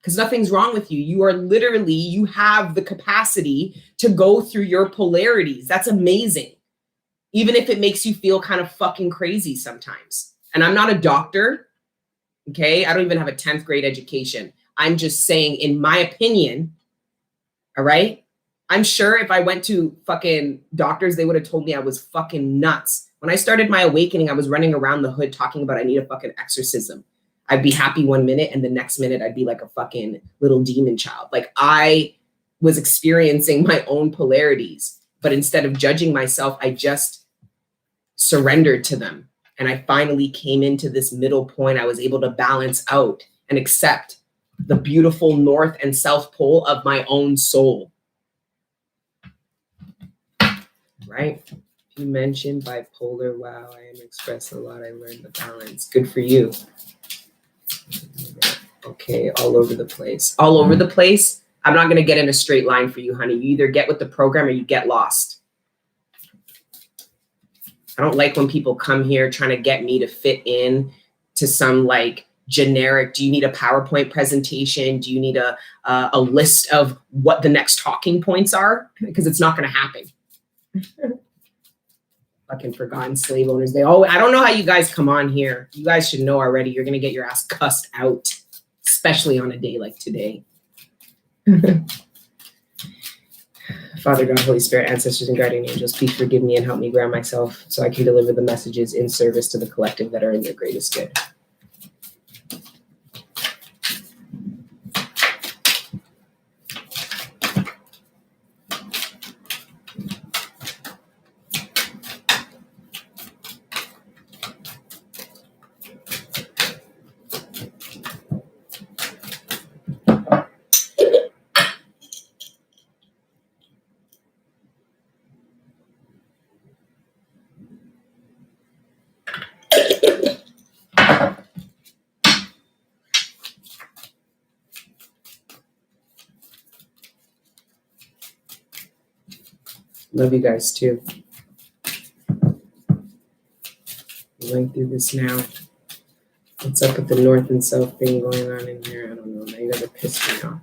Because nothing's wrong with you. You are literally, you have the capacity to go through your polarities. That's amazing. Even if it makes you feel kind of fucking crazy sometimes. And I'm not a doctor, okay? I don't even have a 10th grade education. I'm just saying, in my opinion, all right? I'm sure if I went to fucking doctors, they would have told me I was fucking nuts. When I started my awakening, I was running around the hood talking about I need a fucking exorcism. I'd be happy one minute, and the next minute I'd be like a fucking little demon child. Like, I was experiencing my own polarities, but instead of judging myself, I just surrendered to them. And I finally came into this middle point. I was able to balance out and accept the beautiful north and south pole of my own soul. Right? You mentioned bipolar. Wow, I am expressed a lot. I learned the balance. Good for you. Okay, all over the place. All over the place? I'm not going to get in a straight line for you, honey. You either get with the program or you get lost. I don't like when people come here trying to get me to fit in to some like generic, do you need a PowerPoint presentation? Do you need a list of what the next talking points are? Because it's not going to happen. Fucking forgotten slave owners. I don't know how you guys come on here. You guys should know already. You're going to get your ass cussed out, especially on a day like today. Father God, Holy Spirit, ancestors, and guardian angels, please forgive me and help me ground myself so I can deliver the messages in service to the collective that are in their greatest good. Love you guys too. I'm going through this now. What's up with the north and south thing going on in here? I don't know. Now you guys are pissing me off.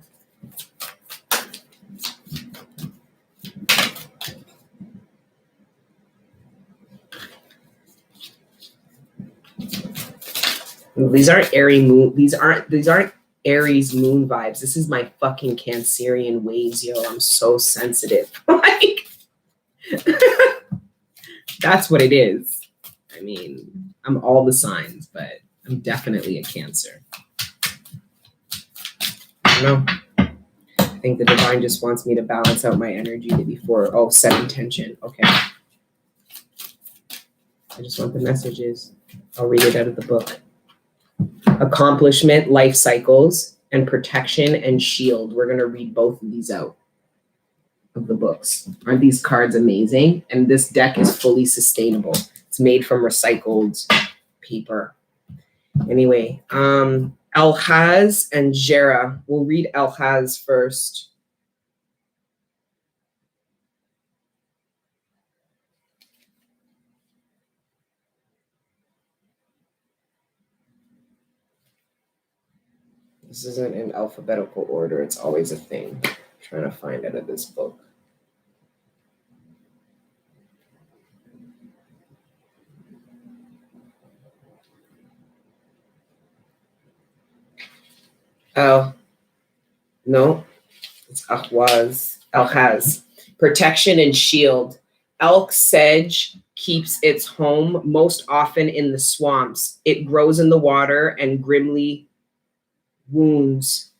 These aren't airy moon. These aren't Aries moon vibes. This is my fucking Cancerian waves, yo. I'm so sensitive. Like, that's what it is. I mean, I'm all the signs, but I'm definitely a Cancer. I don't know. I think the divine just wants me to balance out my energy before, set intention. Okay. I just want the messages. I'll read it out of the book. Accomplishment, life cycles, and protection and shield. We're going to read both of these out of the books. Aren't these cards amazing? And this deck is fully sustainable. It's made from recycled paper. Anyway, Alhaz and Jera. We'll read Alhaz first. This isn't in alphabetical order. It's always a thing. I'm trying to find out of this book. Oh, no. It's Alhaz. Protection and shield. Elk sedge keeps its home most often in the swamps. It grows in the water and grimly wounds.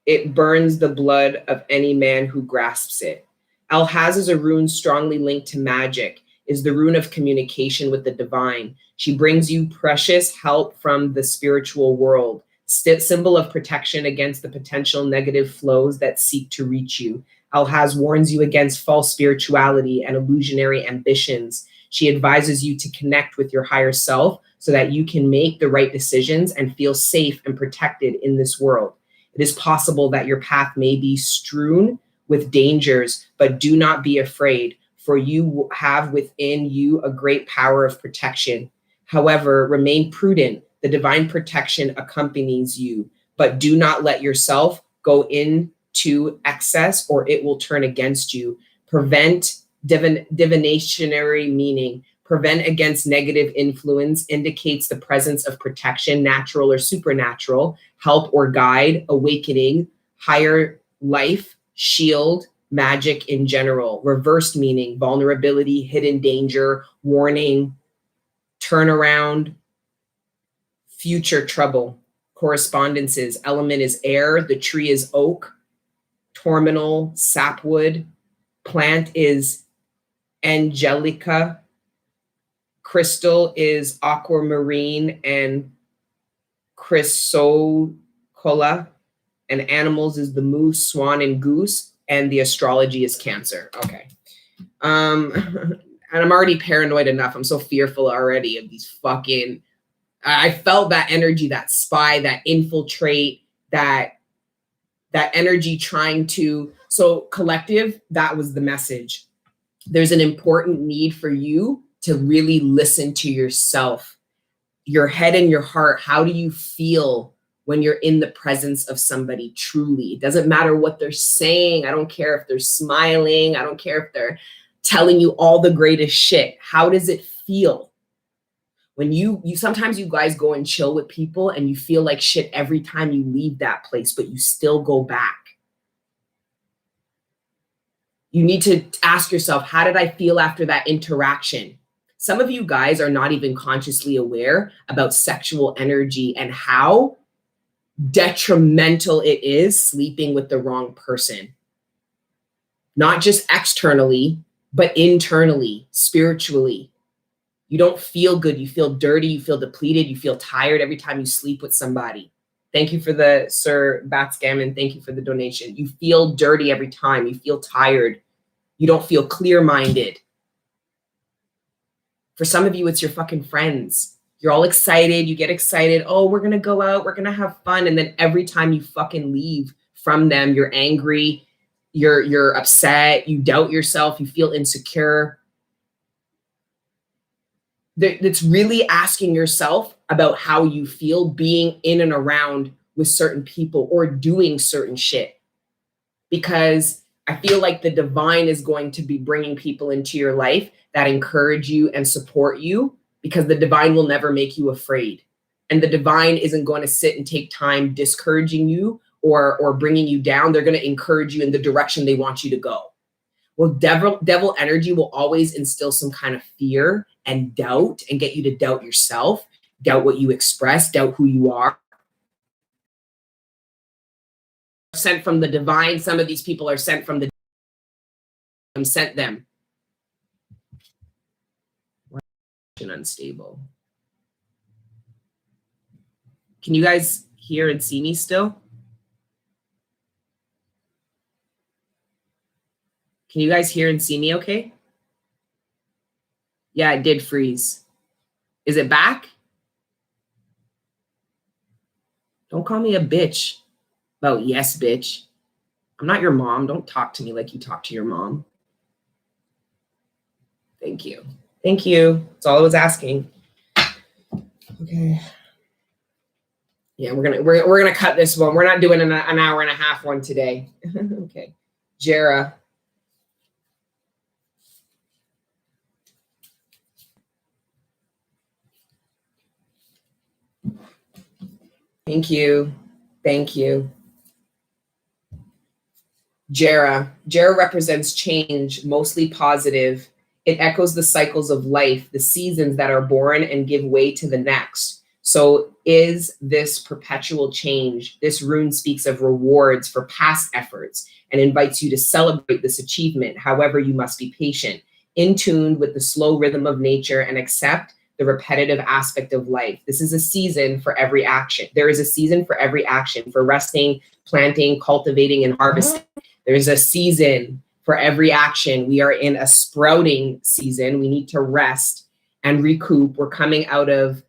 It burns the blood of any man who grasps it. Alhaz is a rune strongly linked to magic, is the rune of communication with the divine. She brings you precious help from the spiritual world, symbol of protection against the potential negative flows that seek to reach you. Alhaz warns you against false spirituality and illusionary ambitions. She advises you to connect with your higher self so that you can make the right decisions and feel safe and protected in this world. It is possible that your path may be strewn with dangers, but do not be afraid, for you have within you a great power of protection. However, remain prudent. The divine protection accompanies you, but do not let yourself go into excess or it will turn against you. Prevent divinationary meaning. Prevent against negative influence indicates the presence of protection, natural or supernatural, help or guide, awakening, higher life, shield, magic in general. Reversed meaning, vulnerability, hidden danger, warning, turnaround, future trouble. Correspondences, element is air, the tree is oak, terminal, sapwood, plant is angelica, crystal is aquamarine and chrysocolla, and animals is the moose, swan, and goose, and the astrology is Cancer. Okay. And I'm already paranoid enough. I'm so fearful already of these fucking, I felt that energy, that spy, that infiltrate, that energy trying to, so collective, that was the message. There's an important need for you to really listen to yourself, your head and your heart. How do you feel when you're in the presence of somebody truly? It doesn't matter what they're saying. I don't care if they're smiling. I don't care if they're telling you all the greatest shit. How does it feel? When you sometimes you guys go and chill with people and you feel like shit every time you leave that place, but you still go back. You need to ask yourself, how did I feel after that interaction? Some of you guys are not even consciously aware about sexual energy and how detrimental it is sleeping with the wrong person. Not just externally, but internally, spiritually. You don't feel good. You feel dirty. You feel depleted. You feel tired every time you sleep with somebody. Thank you for the Sir Batsgammon. Thank you for the donation. You feel dirty every time. You feel tired. You don't feel clear-minded. For some of you, it's your fucking friends. You're all excited. You get excited. Oh, we're going to go out. We're going to have fun. And then every time you fucking leave from them, you're angry. You're upset. You doubt yourself. You feel insecure. It's really asking yourself about how you feel being in and around with certain people or doing certain shit. Because I feel like the divine is going to be bringing people into your life that encourage you and support you, because the divine will never make you afraid. and the divine isn't going to sit and take time discouraging you or bringing you down. They're going to encourage you in the direction they want you to go. Well, devil energy will always instill some kind of fear and doubt and get you to doubt yourself, doubt what you express, doubt who you are. Sent from the divine. Some of these people are sent from the sent them. Unstable. Can you guys hear and see me still? Can you guys hear and see me okay? Yeah, it did freeze. Is it back? Don't call me a bitch. Oh, yes, bitch. I'm not your mom. Don't talk to me like you talk to your mom. Thank you. Thank you. That's all I was asking. Okay. Yeah, we're gonna cut this one. We're not doing an hour and a half one today. Okay. Jera. Thank you. Thank you. Jera. Jera represents change, mostly positive. It echoes the cycles of life, the seasons that are born and give way to the next. So is this perpetual change? This rune speaks of rewards for past efforts and invites you to celebrate this achievement. However, you must be patient, in tune with the slow rhythm of nature, and accept the repetitive aspect of life. This is a season for every action. There is a season for every action, for resting, planting, cultivating, and harvesting. There's a season for every action. We are in a sprouting season. We need to rest and recoup. We're coming out of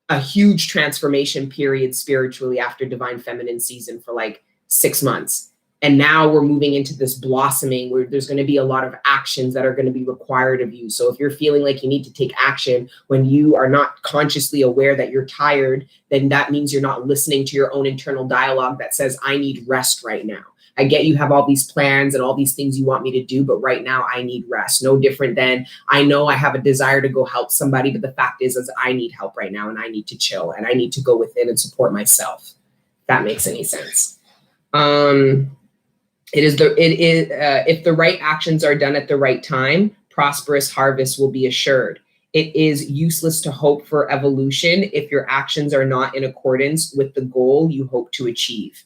a huge transformation period spiritually after divine feminine season for like 6 months. And now we're moving into this blossoming where there's going to be a lot of actions that are going to be required of you. So if you're feeling like you need to take action when you are not consciously aware that you're tired, then that means you're not listening to your own internal dialogue that says, I need rest right now. I get you have all these plans and all these things you want me to do, but right now I need rest. No different than I know I have a desire to go help somebody, but the fact is I need help right now and I need to chill and I need to go within and support myself. If that makes any sense. If the right actions are done at the right time, prosperous harvest will be assured. It is useless to hope for evolution if your actions are not in accordance with the goal you hope to achieve.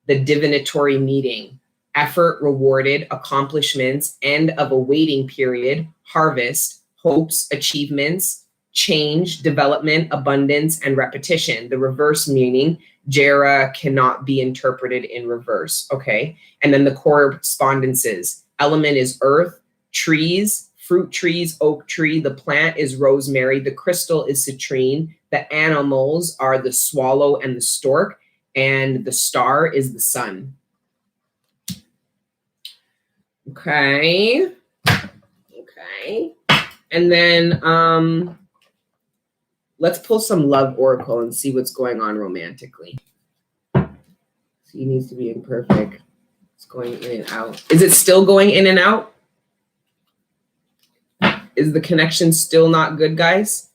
The divinatory meeting, effort rewarded, accomplishments, end of a waiting period, harvest, hopes, achievements, change, development, abundance, and repetition. The reverse meaning, Jera cannot be interpreted in reverse, okay? And then the correspondences. Element is earth, trees, fruit trees, oak tree. The plant is rosemary. The crystal is citrine. The animals are the swallow and the stork. And the star is the sun. Okay. Okay. And then let's pull some love oracle and see what's going on romantically. He needs to be imperfect. It's going in and out. Is it still going in and out? Is the connection still not good, guys?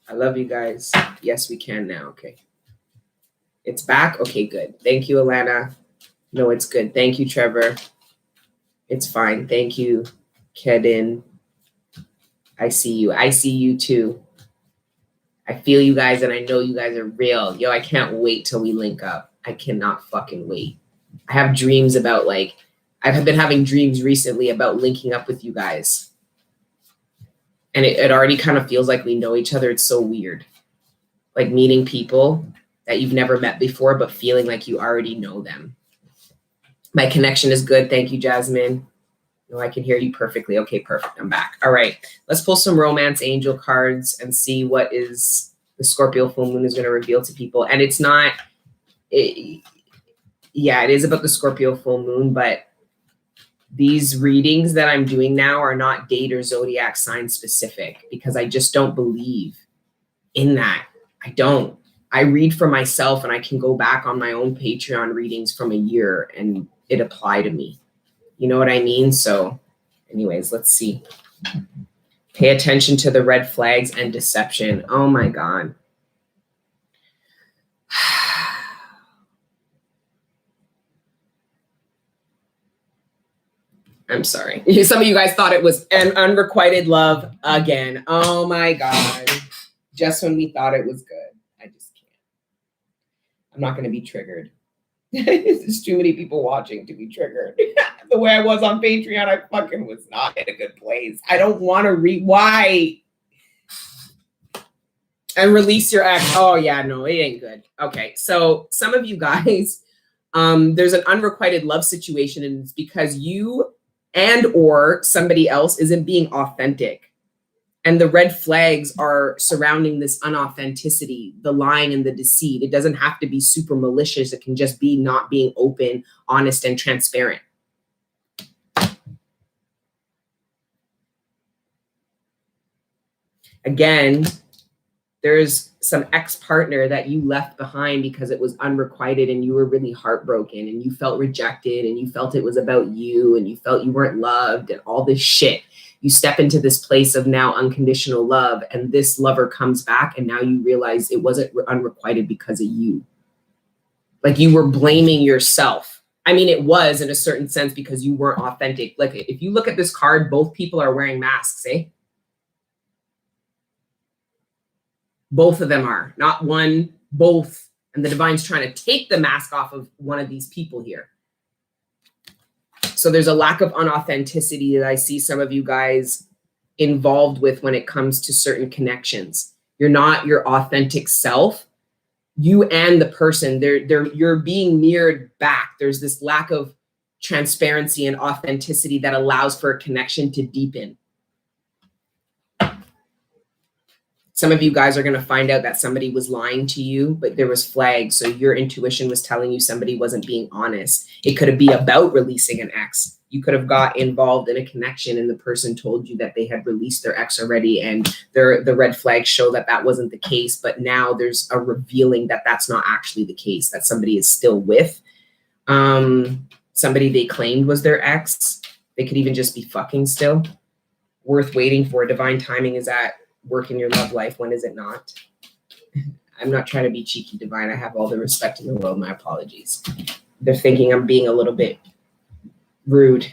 I love you guys. Yes, we can now. Okay. It's back? Okay, good. Thank you, Alana. No, it's good. Thank you, Trevor. It's fine. Thank you, Kedin. I see you. I see you too. I feel you guys and I know you guys are real. Yo, I can't wait till we link up. I cannot fucking wait. I have dreams about I've been having dreams recently about linking up with you guys. And it already kind of feels like we know each other. It's so weird. Like meeting people that you've never met before, but feeling like you already know them. My connection is good. Thank you, Jasmine. No, I can hear you perfectly. Okay, perfect. I'm back. All right. Let's pull some romance angel cards and see what is the Scorpio full moon is going to reveal to people. And it's not, it is about the Scorpio full moon, but these readings that I'm doing now are not date or zodiac sign specific because I just don't believe in that. I don't. I read for myself and I can go back on my own Patreon readings from a year and it apply to me. You know what I mean? So anyways, let's see. Pay attention to the red flags and deception. Oh my God. I'm sorry. Some of you guys thought it was an unrequited love again. Oh my God. Just when we thought it was good. I just can't. I'm not going to be triggered. There's too many people watching to be triggered. The way I was on Patreon, I fucking was not in a good place. I don't want to why? And release your ex. Oh yeah, no, it ain't good. Okay, so some of you guys, there's an unrequited love situation, and it's because you and or somebody else isn't being authentic. And the red flags are surrounding this unauthenticity, the lying and the deceit. It doesn't have to be super malicious. It can just be not being open, honest, and transparent. Again, there's some ex-partner that you left behind because it was unrequited and you were really heartbroken and you felt rejected and you felt it was about you and you felt you weren't loved and all this shit. You step into this place of now unconditional love, and this lover comes back, and now you realize it wasn't unrequited because of you. Like you were blaming yourself. I mean, it was in a certain sense because you weren't authentic. Like if you look at this card, both people are wearing masks, eh? Both of them are, not one, both. And the divine's trying to take the mask off of one of these people here. So there's a lack of unauthenticity that I see some of you guys involved with when it comes to certain connections. You're not your authentic self. You and the person, you're being mirrored back. There's this lack of transparency and authenticity that allows for a connection to deepen. Some of you guys are going to find out that somebody was lying to you, but there was flags. So your intuition was telling you somebody wasn't being honest. It could be about releasing an ex. You could have got involved in a connection and the person told you that they had released their ex already, and the red flags show that that wasn't the case. But now there's a revealing that that's not actually the case, that somebody is still with somebody they claimed was their ex. They could even just be fucking still. Worth waiting for. Divine timing is at work in your love life. When is it not? I'm not trying to be cheeky, divine. I have all the respect in the world. My apologies. They're thinking I'm being a little bit rude.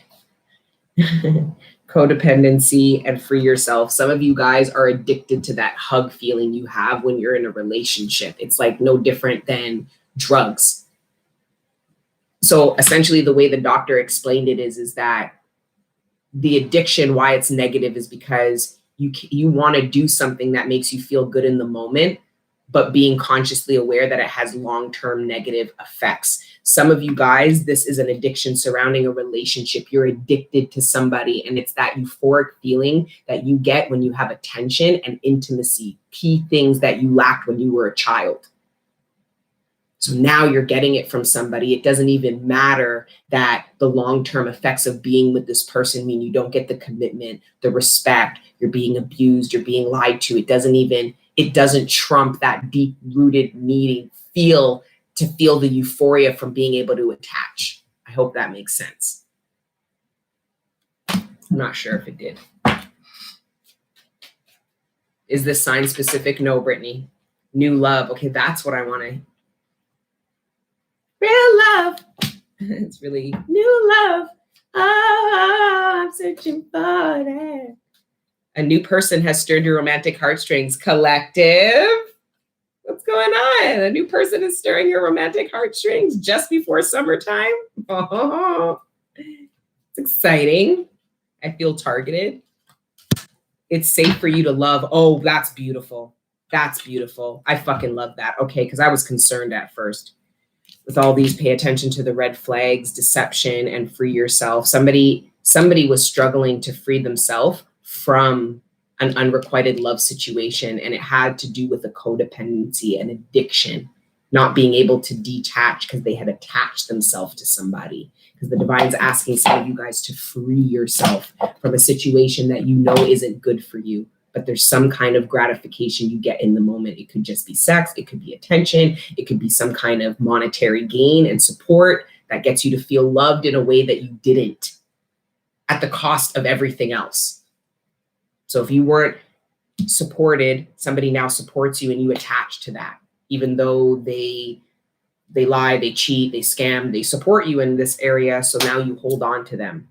Codependency and free yourself. Some of you guys are addicted to that hug feeling you have when you're in a relationship. It's like no different than drugs. So essentially the way the doctor explained it is that the addiction, why it's negative, is because you want to do something that makes you feel good in the moment, but being consciously aware that it has long-term negative effects. Some of you guys, this is an addiction surrounding a relationship. You're addicted to somebody, and it's that euphoric feeling that you get when you have attention and intimacy, key things that you lacked when you were a child. So now you're getting it from somebody. It doesn't even matter that the long-term effects of being with this person mean you don't get the commitment, the respect, you're being abused, you're being lied to. It doesn't trump that deep-rooted needing to feel the euphoria from being able to attach. I hope that makes sense. I'm not sure if it did. Is this sign specific? No, Brittany. New love. Okay, that's what I want to. Real love. It's really new love. Oh, I'm searching for that. A new person has stirred your romantic heartstrings. Collective. What's going on? A new person is stirring your romantic heartstrings just before summertime. Oh, it's exciting. I feel targeted. It's safe for you to love. Oh, that's beautiful. That's beautiful. I fucking love that. Okay, because I was concerned at first. With all these, pay attention to the red flags, deception, and free yourself. Somebody was struggling to free themselves from an unrequited love situation, and it had to do with a codependency and addiction, not being able to detach because they had attached themselves to somebody. Because the divine's asking some of you guys to free yourself from a situation that you know isn't good for you, but there's some kind of gratification you get in the moment. It could just be sex. It could be attention. It could be some kind of monetary gain and support that gets you to feel loved in a way that you didn't. at the cost of everything else. So if you weren't supported, somebody now supports you and you attach to that, even though they lie, they cheat, they scam, they support you in this area. So now you hold on to them.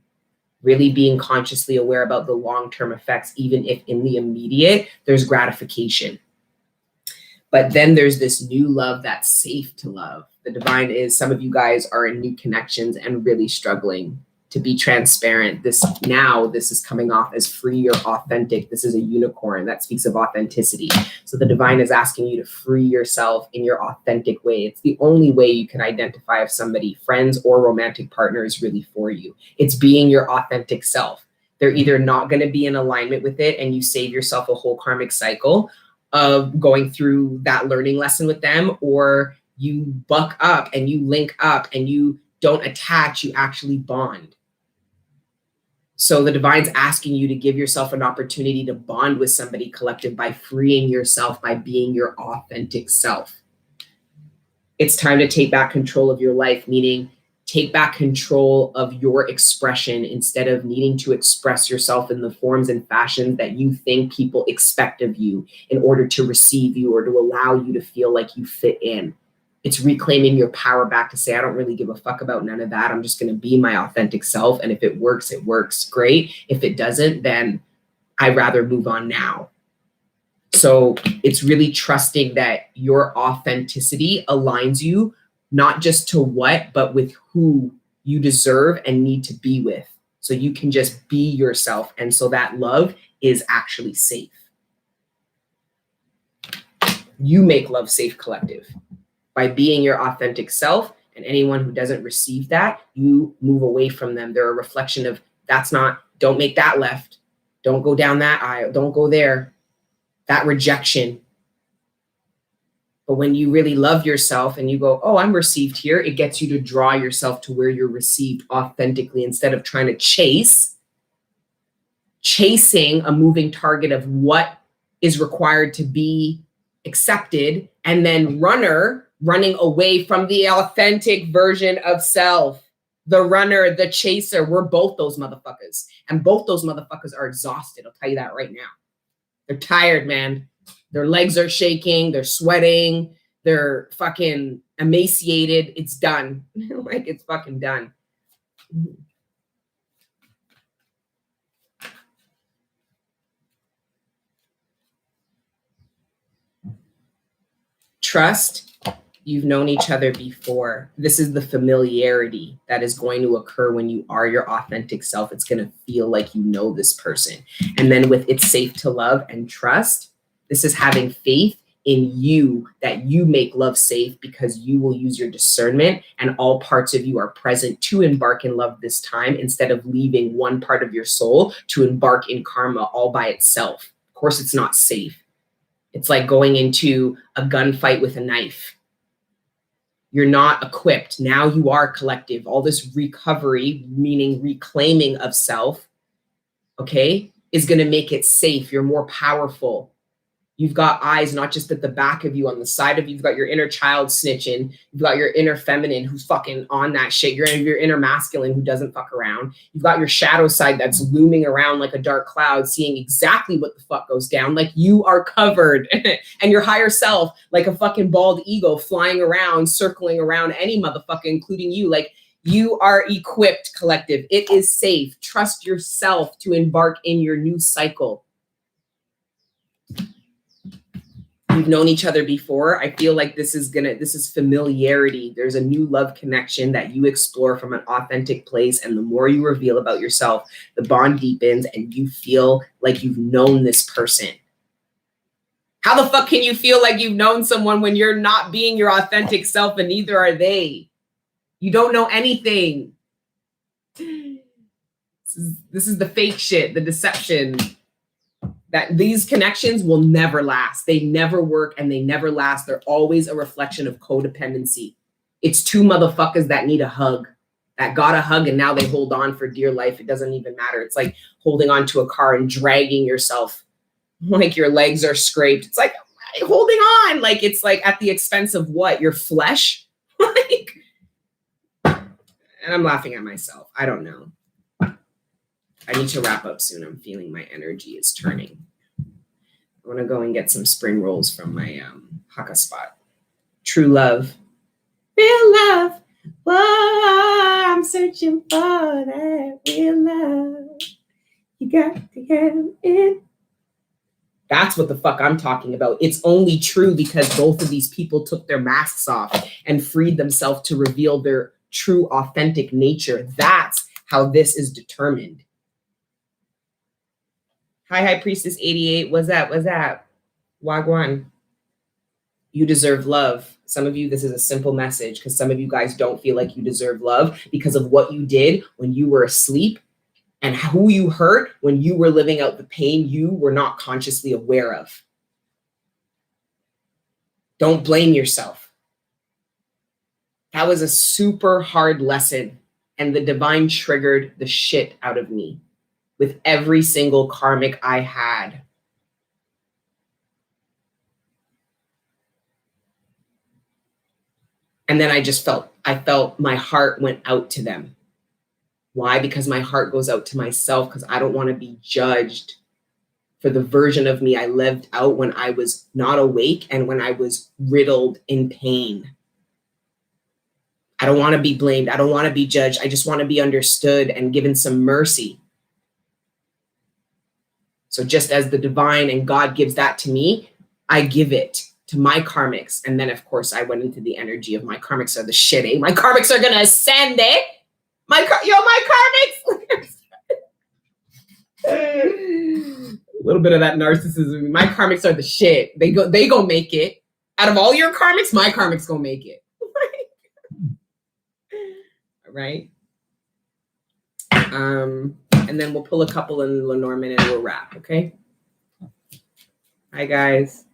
Really being consciously aware about the long-term effects, even if in the immediate there's gratification. But then there's this new love that's safe to love. The divine is, some of you guys are in new connections and really struggling to be transparent. This is coming off as free or authentic. This is a unicorn that speaks of authenticity. So the divine is asking you to free yourself in your authentic way. It's the only way you can identify if somebody, friends or romantic partner, is really for you. It's being your authentic self. They're either not going to be in alignment with it and you save yourself a whole karmic cycle of going through that learning lesson with them, or you buck up and you link up and you don't attach, you actually bond. So the divine's asking you to give yourself an opportunity to bond with somebody collective by freeing yourself, by being your authentic self. It's time to take back control of your life, meaning take back control of your expression instead of needing to express yourself in the forms and fashions that you think people expect of you in order to receive you or to allow you to feel like you fit in. It's reclaiming your power back to say, I don't really give a fuck about none of that. I'm just going to be my authentic self. And if it works, great. If it doesn't, then I'd rather move on now. So it's really trusting that your authenticity aligns you, not just to what, but with who you deserve and need to be with. So you can just be yourself. And so that love is actually safe. You make love safe, collective. By being your authentic self, and anyone who doesn't receive that, you move away from them. They're a reflection of, don't make that left. Don't go down that aisle. Don't go there. That rejection. But when you really love yourself and you go, oh, I'm received here, it gets you to draw yourself to where you're received authentically instead of trying to chasing a moving target of what is required to be accepted, and then running away from the authentic version of self. The runner, the chaser, we're both those motherfuckers. And both those motherfuckers are exhausted. I'll tell you that right now. They're tired, man. Their legs are shaking. They're sweating. They're fucking emaciated. It's done. Like, it's fucking done. Trust. You've known each other before. This is the familiarity that is going to occur when you are your authentic self. It's going to feel like you know this person. And then with it's safe to love and trust, this is having faith in you that you make love safe because you will use your discernment and all parts of you are present to embark in love this time instead of leaving one part of your soul to embark in karma all by itself. Of course, it's not safe. It's like going into a gunfight with a knife. You're not equipped. Now you are collective. All this recovery, meaning reclaiming of self, okay, is going to make it safe. You're more powerful. You've got eyes, not just at the back of you, on the side of you. You've got your inner child snitching. You've got your inner feminine who's fucking on that shit. Your inner masculine who doesn't fuck around. You've got your shadow side that's looming around like a dark cloud, seeing exactly what the fuck goes down. Like you are covered. And your higher self, like a fucking bald eagle flying around, circling around any motherfucker, including you. Like you are equipped, collective. It is safe. Trust yourself to embark in your new cycle. You've known each other before. I feel like this is familiarity. There's a new love connection that you explore from an authentic place. And the more you reveal about yourself, the bond deepens and you feel like you've known this person. How the fuck can you feel like you've known someone when you're not being your authentic self and neither are they? You don't know anything. This is the fake shit, the deception. That these connections will never last. They never work and they never last. They're always a reflection of codependency. It's two motherfuckers that need a hug, that got a hug and now they hold on for dear life. It doesn't even matter. It's like holding onto a car and dragging yourself like your legs are scraped. It's like holding on. Like it's like at the expense of what? Your flesh? Like, and I'm laughing at myself. I don't know. I need to wrap up soon. I'm feeling my energy is turning. I want to go and get some spring rolls from my haka spot. True love. Real love. Whoa, I'm searching for that real love. You got to get it. That's what the fuck I'm talking about. It's only true because both of these people took their masks off and freed themselves to reveal their true, authentic nature. That's how this is determined. Hi, High Priestess 88. What's that? What's that? Wagwan. You deserve love. Some of you, this is a simple message because some of you guys don't feel like you deserve love because of what you did when you were asleep and who you hurt when you were living out the pain you were not consciously aware of. Don't blame yourself. That was a super hard lesson, and the divine triggered the shit out of me with every single karmic I had. And then I felt my heart went out to them. Why? Because my heart goes out to myself because I don't want to be judged for the version of me I lived out when I was not awake and when I was riddled in pain. I don't want to be blamed. I don't want to be judged. I just want to be understood and given some mercy. So just as the divine and God gives that to me, I give it to my karmics. And then, of course, I went into the energy of my karmics are the shit, eh? My karmics are going to ascend, eh? My karmics. A little bit of that narcissism. My karmics are the shit. They go make it. Out of all your karmics, my karmics gonna make it. All right. And then we'll pull a couple in Lenormand and we'll wrap, okay? Hi, guys.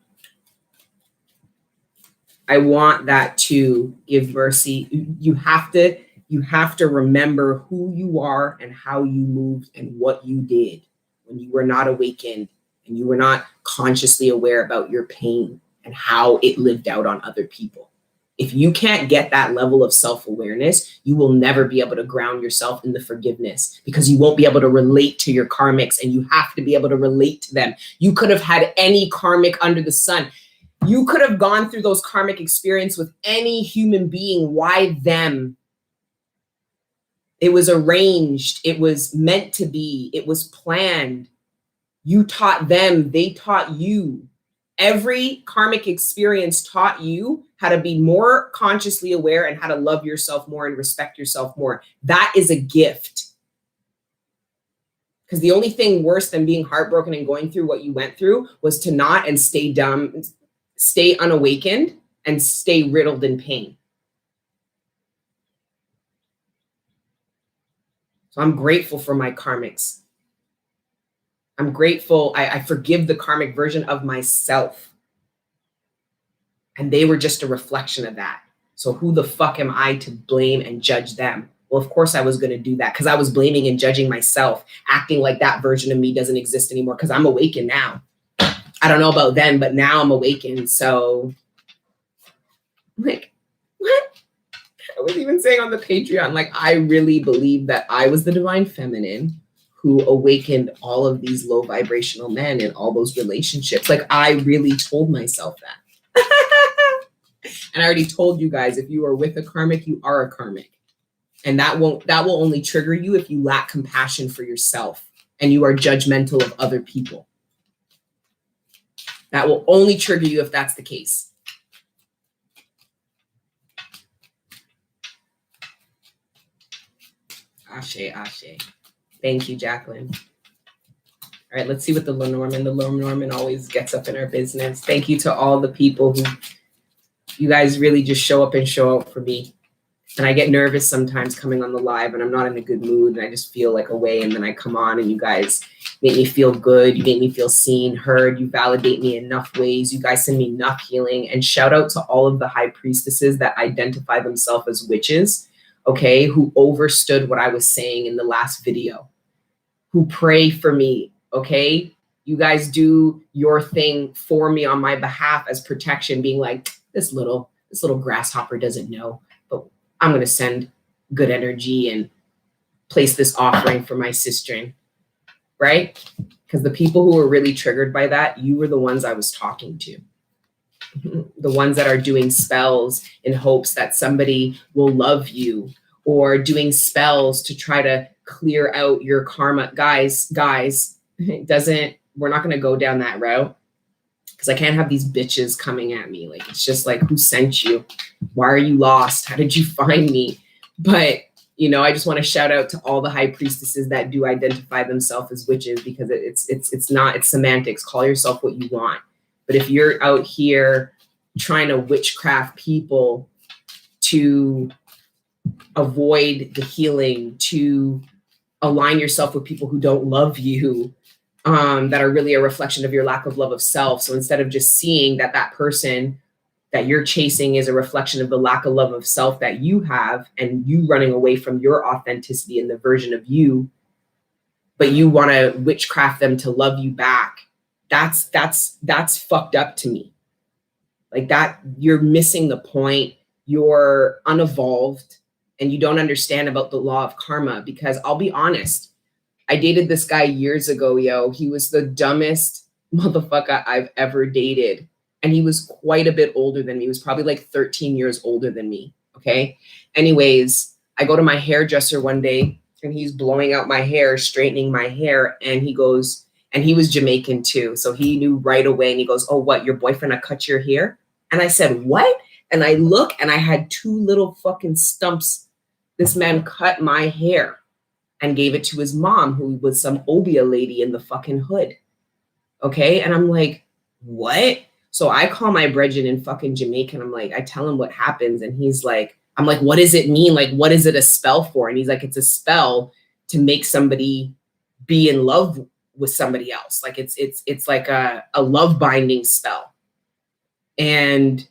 I want that to give mercy. You have to remember who you are and how you moved and what you did when you were not awakened and you were not consciously aware about your pain and how it lived out on other people. If you can't get that level of self-awareness, you will never be able to ground yourself in the forgiveness because you won't be able to relate to your karmics, and you have to be able to relate to them. You could have had any karmic under the sun. You could have gone through those karmic experience with any human being. Why them? It was arranged. It was meant to be. It was planned. You taught them. They taught you. Every karmic experience taught you how to be more consciously aware and how to love yourself more and respect yourself more. That is a gift. Because the only thing worse than being heartbroken and going through what you went through was to not and stay dumb, stay unawakened, and stay riddled in pain. So I'm grateful for my karmics. I'm grateful. I forgive the karmic version of myself. And they were just a reflection of that. So who the fuck am I to blame and judge them? Well, of course I was going to do that because I was blaming and judging myself, acting like that version of me doesn't exist anymore because I'm awakened now. I don't know about then, but now I'm awakened. So like, what? I was even saying on the Patreon, like, I really believe that I was the divine feminine who awakened all of these low vibrational men in all those relationships. Like, I really told myself that. And I already told you guys, if you are with a karmic, you are a karmic. And that will only trigger you if you lack compassion for yourself and you are judgmental of other people. That will only trigger you if that's the case. Ashe, ashe. Thank you, Jacqueline. All right, let's see what the Lenormand. The Lenormand always gets up in our business. Thank you to all the people who, you guys really just show up and show out for me. And I get nervous sometimes coming on the live and I'm not in a good mood and I just feel like away, and then I come on and you guys make me feel good. You make me feel seen, heard. You validate me in enough ways. You guys send me enough healing. And shout out to all of the high priestesses that identify themselves as witches, okay, who overstood what I was saying in the last video, who pray for me, okay? You guys do your thing for me on my behalf as protection, being like, this little grasshopper doesn't know, but I'm going to send good energy and place this offering for my sister. right? Because the people who were really triggered by that, you were the ones I was talking to. The ones that are doing spells in hopes that somebody will love you, or doing spells to try to clear out your karma. Guys, it doesn't, we're not going to go down that route, because I can't have these bitches coming at me. Like, it's just like, who sent you? Why are you lost? How did you find me? But, you know, I just want to shout out to all the high priestesses that do identify themselves as witches, because it's not, it's semantics. Call yourself what you want. But if you're out here trying to witchcraft people to avoid the healing, to align yourself with people who don't love you, that are really a reflection of your lack of love of self. So instead of just seeing that that person that you're chasing is a reflection of the lack of love of self that you have, and you running away from your authenticity and the version of you, but you want to witchcraft them to love you back, that's fucked up to me. Like, that, you're missing the point. You're unevolved, and you don't understand about the law of karma. Because I'll be honest, I dated this guy years ago, yo. He was the dumbest motherfucker I've ever dated. And he was quite a bit older than me. He was probably like 13 years older than me. Okay. Anyways, I go to my hairdresser one day, and he's blowing out my hair, straightening my hair. And he goes, and he was Jamaican too. So he knew right away. And he goes, "Oh, what? Your boyfriend cut your hair?" And I said, "What?" And I look, and I had two little fucking stumps. This man cut my hair and gave it to his mom, who was some Obia lady in the fucking hood. Okay. And I'm like, what? So I call my brethren in fucking Jamaica, and I'm like, I tell him what happens. And he's like, I'm like, what does it mean? Like, what is it a spell for? And he's like, it's a spell to make somebody be in love with somebody else. Like, it's like a love binding spell. And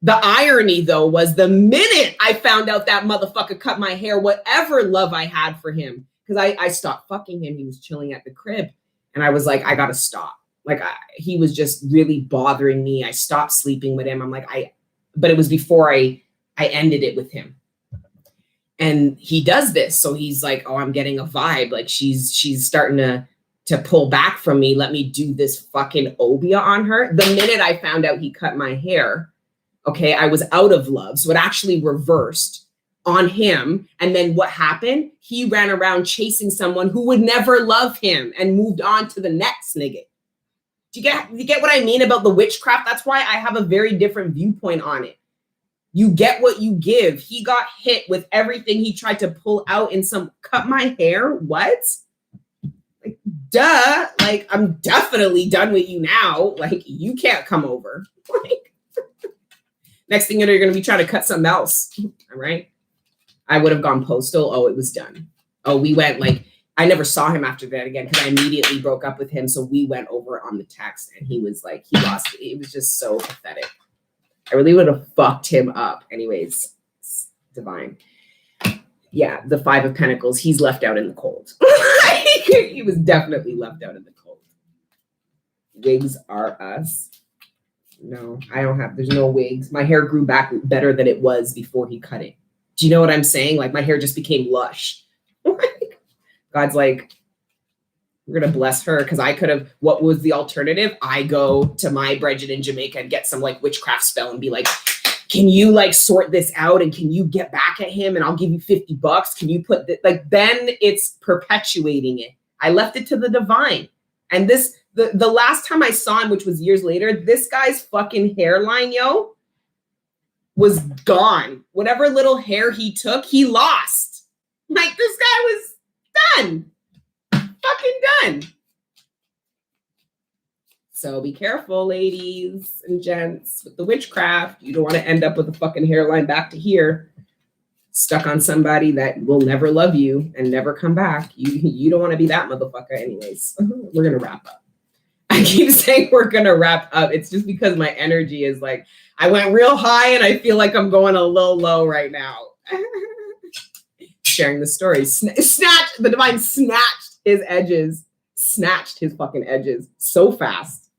the irony, though, was the minute I found out that motherfucker cut my hair, whatever love I had for him, because I stopped fucking him. He was chilling at the crib. And I was like, I got to stop. Like, he was just really bothering me. I stopped sleeping with him. I'm like, but it was before I ended it with him. And he does this. So he's like, oh, I'm getting a vibe. Like, she's starting to pull back from me. Let me do this fucking obia on her. The minute I found out he cut my hair, okay, I was out of love. So it actually reversed on him. And then what happened? He ran around chasing someone who would never love him and moved on to the next nigga. Do you get what I mean about the witchcraft? That's why I have a very different viewpoint on it. You get what you give. He got hit with everything he tried to pull out in some cut my hair. What? Like, duh. Like, I'm definitely done with you now. Like, you can't come over. Like, next thing you know, you're going to be trying to cut something else. All right. I would have gone postal. Oh, it was done. Oh, we went, like, I never saw him after that again, because I immediately broke up with him. So we went over on the text, and he was like, he lost it. It was just so pathetic. I really would have fucked him up. Anyways, it's divine. Yeah, the Five of Pentacles. He's left out in the cold. He was definitely left out in the cold. Wigs are us. No, I don't have, there's no wigs. My hair grew back better than it was before he cut it. Do you know what I'm saying? Like, my hair just became lush. God's like, we're going to bless her, because I could have, what was the alternative? I go to my brethren in Jamaica and get some like witchcraft spell and be like, can you like sort this out, and can you get back at him, and I'll give you $50. Can you put like, then it's perpetuating it. I left it to the divine. And this, the last time I saw him, which was years later, this guy's fucking hairline, yo, was gone. Whatever little hair he took, he lost. Like, this guy was done. Fucking done. So be careful, ladies and gents, with the witchcraft. You don't want to end up with a fucking hairline back to here, stuck on somebody that will never love you and never come back. You don't want to be that motherfucker. Anyways, we're going to wrap up. I keep saying we're going to wrap up. It's just because my energy is like, I went real high and I feel like I'm going a little low right now. Sharing the story. The divine snatched his edges. Snatched his fucking edges so fast.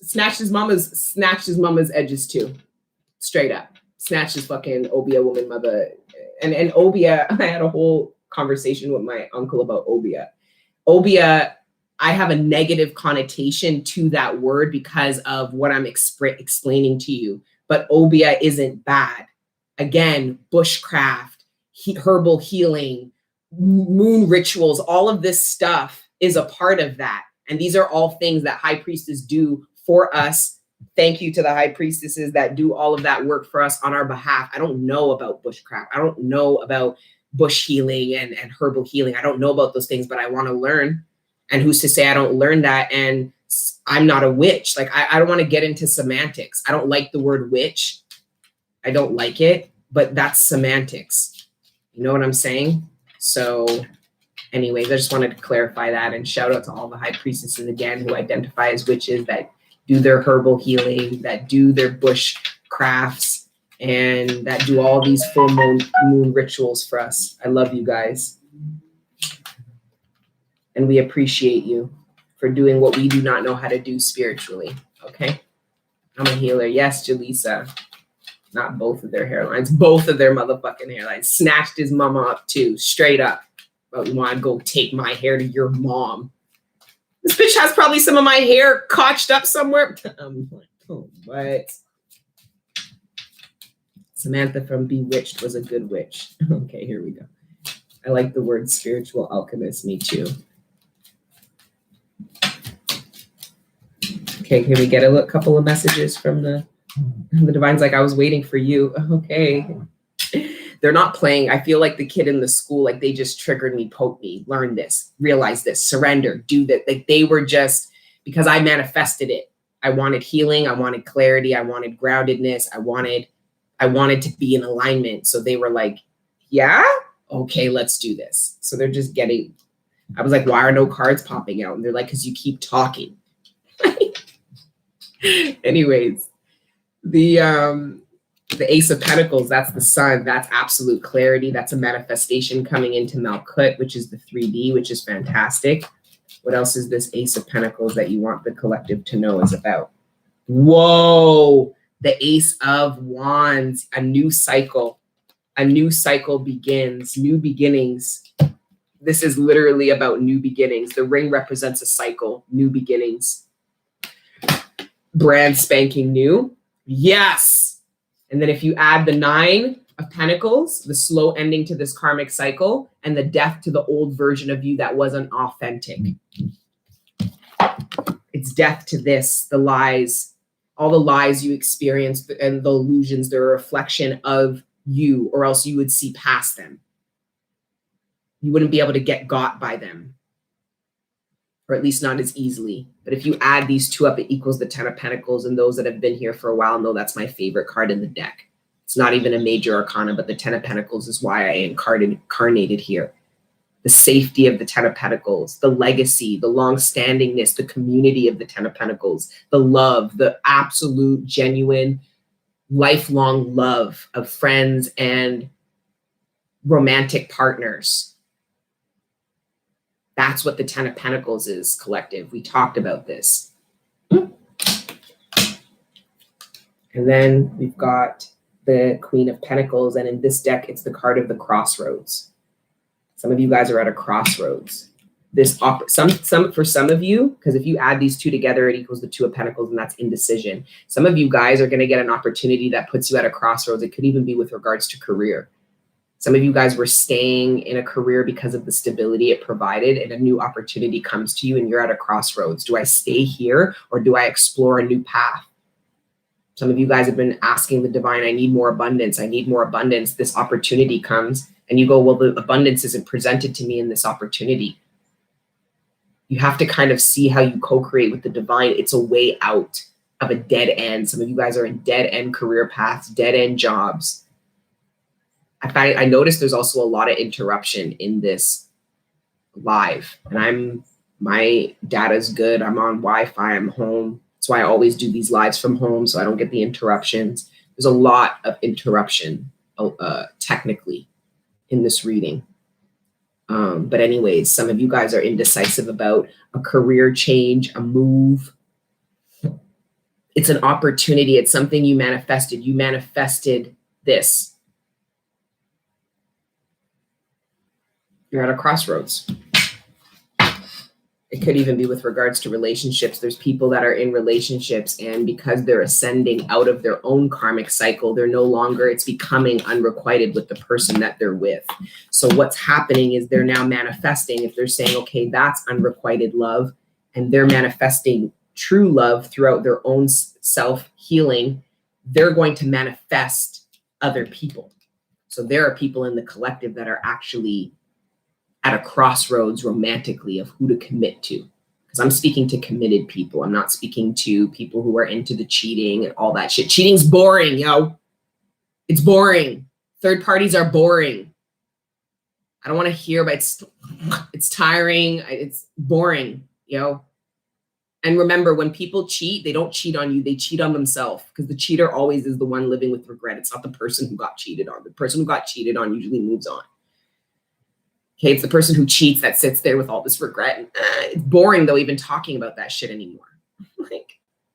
Snatched his mama's edges too. Straight up. snatched his fucking Obia woman mother. And Obia, I had a whole conversation with my uncle about Obia. Obia, I have a negative connotation to that word because of what I'm explaining to you. But Obia isn't bad. Again, bushcraft, herbal healing, moon rituals, all of this stuff is a part of that. And these are all things that high priestesses do for us. Thank you to the high priestesses that do all of that work for us on our behalf. I don't know about bushcraft. I don't know about bush healing and herbal healing. I don't know about those things, but I want to learn. And who's to say I don't learn that? And I'm not a witch. Like, I don't want to get into semantics. I don't like the word witch. I don't like it, but that's semantics. You know what I'm saying? So anyways, I just wanted to clarify that, and shout out to all the high priestesses again who identify as witches, that do their herbal healing, that do their bush crafts, and that do all these full moon rituals for us. I love you guys. And we appreciate you for doing what we do not know how to do spiritually. Okay? I'm a healer. Yes, Jaleesa. Not both of their hairlines. Both of their motherfucking hairlines. Snatched his mama up too. Straight up. But you want to go take my hair to your mom. This bitch has probably some of my hair cotched up somewhere. I'm like, oh, what? Samantha from Bewitched was a good witch. Okay, here we go. I like the word spiritual alchemist. Me too. Okay, can we get a couple of messages from the divine's like, I was waiting for you. Okay. They're not playing. I feel like the kid in the school, like they just triggered me, poked me, learn this, realize this, surrender, do that. Like they were just, because I manifested it. I wanted healing. I wanted clarity. I wanted groundedness. I wanted to be in alignment. So they were like, yeah, okay, let's do this. So they're just getting, I was like, why are no cards popping out? And they're like, because you keep talking. Anyways, the Ace of Pentacles, that's the sun. That's absolute clarity. That's a manifestation coming into Malkut, which is the 3D, which is fantastic. What else is this Ace of Pentacles that you want the collective to know is about? Whoa, the Ace of Wands, a new cycle. A new cycle begins, new beginnings. This is literally about new beginnings. The ring represents a cycle, new beginnings. Brand spanking new. Yes. And then if you add the 9 of Pentacles, the slow ending to this karmic cycle, and the death to the old version of you that wasn't authentic. It's death to this, the lies, all the lies you experienced and the illusions, they're a reflection of you, or else you would see past them. You wouldn't be able to get got by them. Or at least not as easily. But if you add these two up, it equals the 10 of Pentacles. And those that have been here for a while know that's my favorite card in the deck. It's not even a major arcana, but the 10 of Pentacles is why I incarnated here. The safety of the 10 of Pentacles, the legacy, the long-standingness, the community of the 10 of Pentacles, the love, the absolute, genuine, lifelong love of friends and romantic partners. That's what the 10 of Pentacles is, collective. We talked about this. And then we've got the Queen of Pentacles. And in this deck, it's the card of the crossroads. Some of you guys are at a crossroads. For some of you, because if you add these two together, it equals the 2 of Pentacles, and that's indecision. Some of you guys are going to get an opportunity that puts you at a crossroads. It could even be with regards to career. Some of you guys were staying in a career because of the stability it provided, and a new opportunity comes to you and you're at a crossroads. Do I stay here or do I explore a new path? Some of you guys have been asking the divine, I need more abundance. I need more abundance. This opportunity comes and you go, well, the abundance isn't presented to me in this opportunity. You have to kind of see how you co-create with the divine. It's a way out of a dead end. Some of you guys are in dead end career paths, dead end jobs. I noticed there's also a lot of interruption in this live, and my data's good. I'm on Wi-Fi. I'm home. That's why I always do these lives from home, so I don't get the interruptions. There's a lot of interruption technically in this reading. But anyways, some of you guys are indecisive about a career change, a move. It's an opportunity. It's something you manifested. You manifested this. You're at a crossroads. It could even be with regards to relationships. There's people that are in relationships, and because they're ascending out of their own karmic cycle, they're no longer, it's becoming unrequited with the person that they're with. So what's happening is they're now manifesting. If they're saying, okay, that's unrequited love, and they're manifesting true love throughout their own self-healing, they're going to manifest other people. So there are people in the collective that are actually at a crossroads romantically of who to commit to. Because I'm speaking to committed people. I'm not speaking to people who are into the cheating and all that shit. Cheating's boring, yo. It's boring. Third parties are boring. I don't want to hear about it's tiring. It's boring, yo. And remember, when people cheat, they don't cheat on you. They cheat on themselves, because the cheater always is the one living with regret. It's not the person who got cheated on. The person who got cheated on usually moves on. Okay, it's the person who cheats that sits there with all this regret. And, it's boring though, even talking about that shit anymore.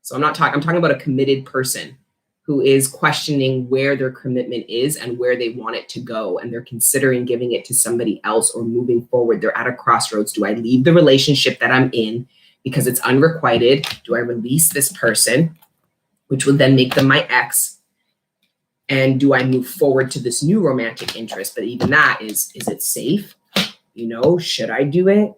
So I'm talking about a committed person who is questioning where their commitment is and where they want it to go. And they're considering giving it to somebody else or moving forward. They're at a crossroads. Do I leave the relationship that I'm in because it's unrequited? Do I release this person, which would then make them my ex? And do I move forward to this new romantic interest? But even that is it safe? You know, should I do it?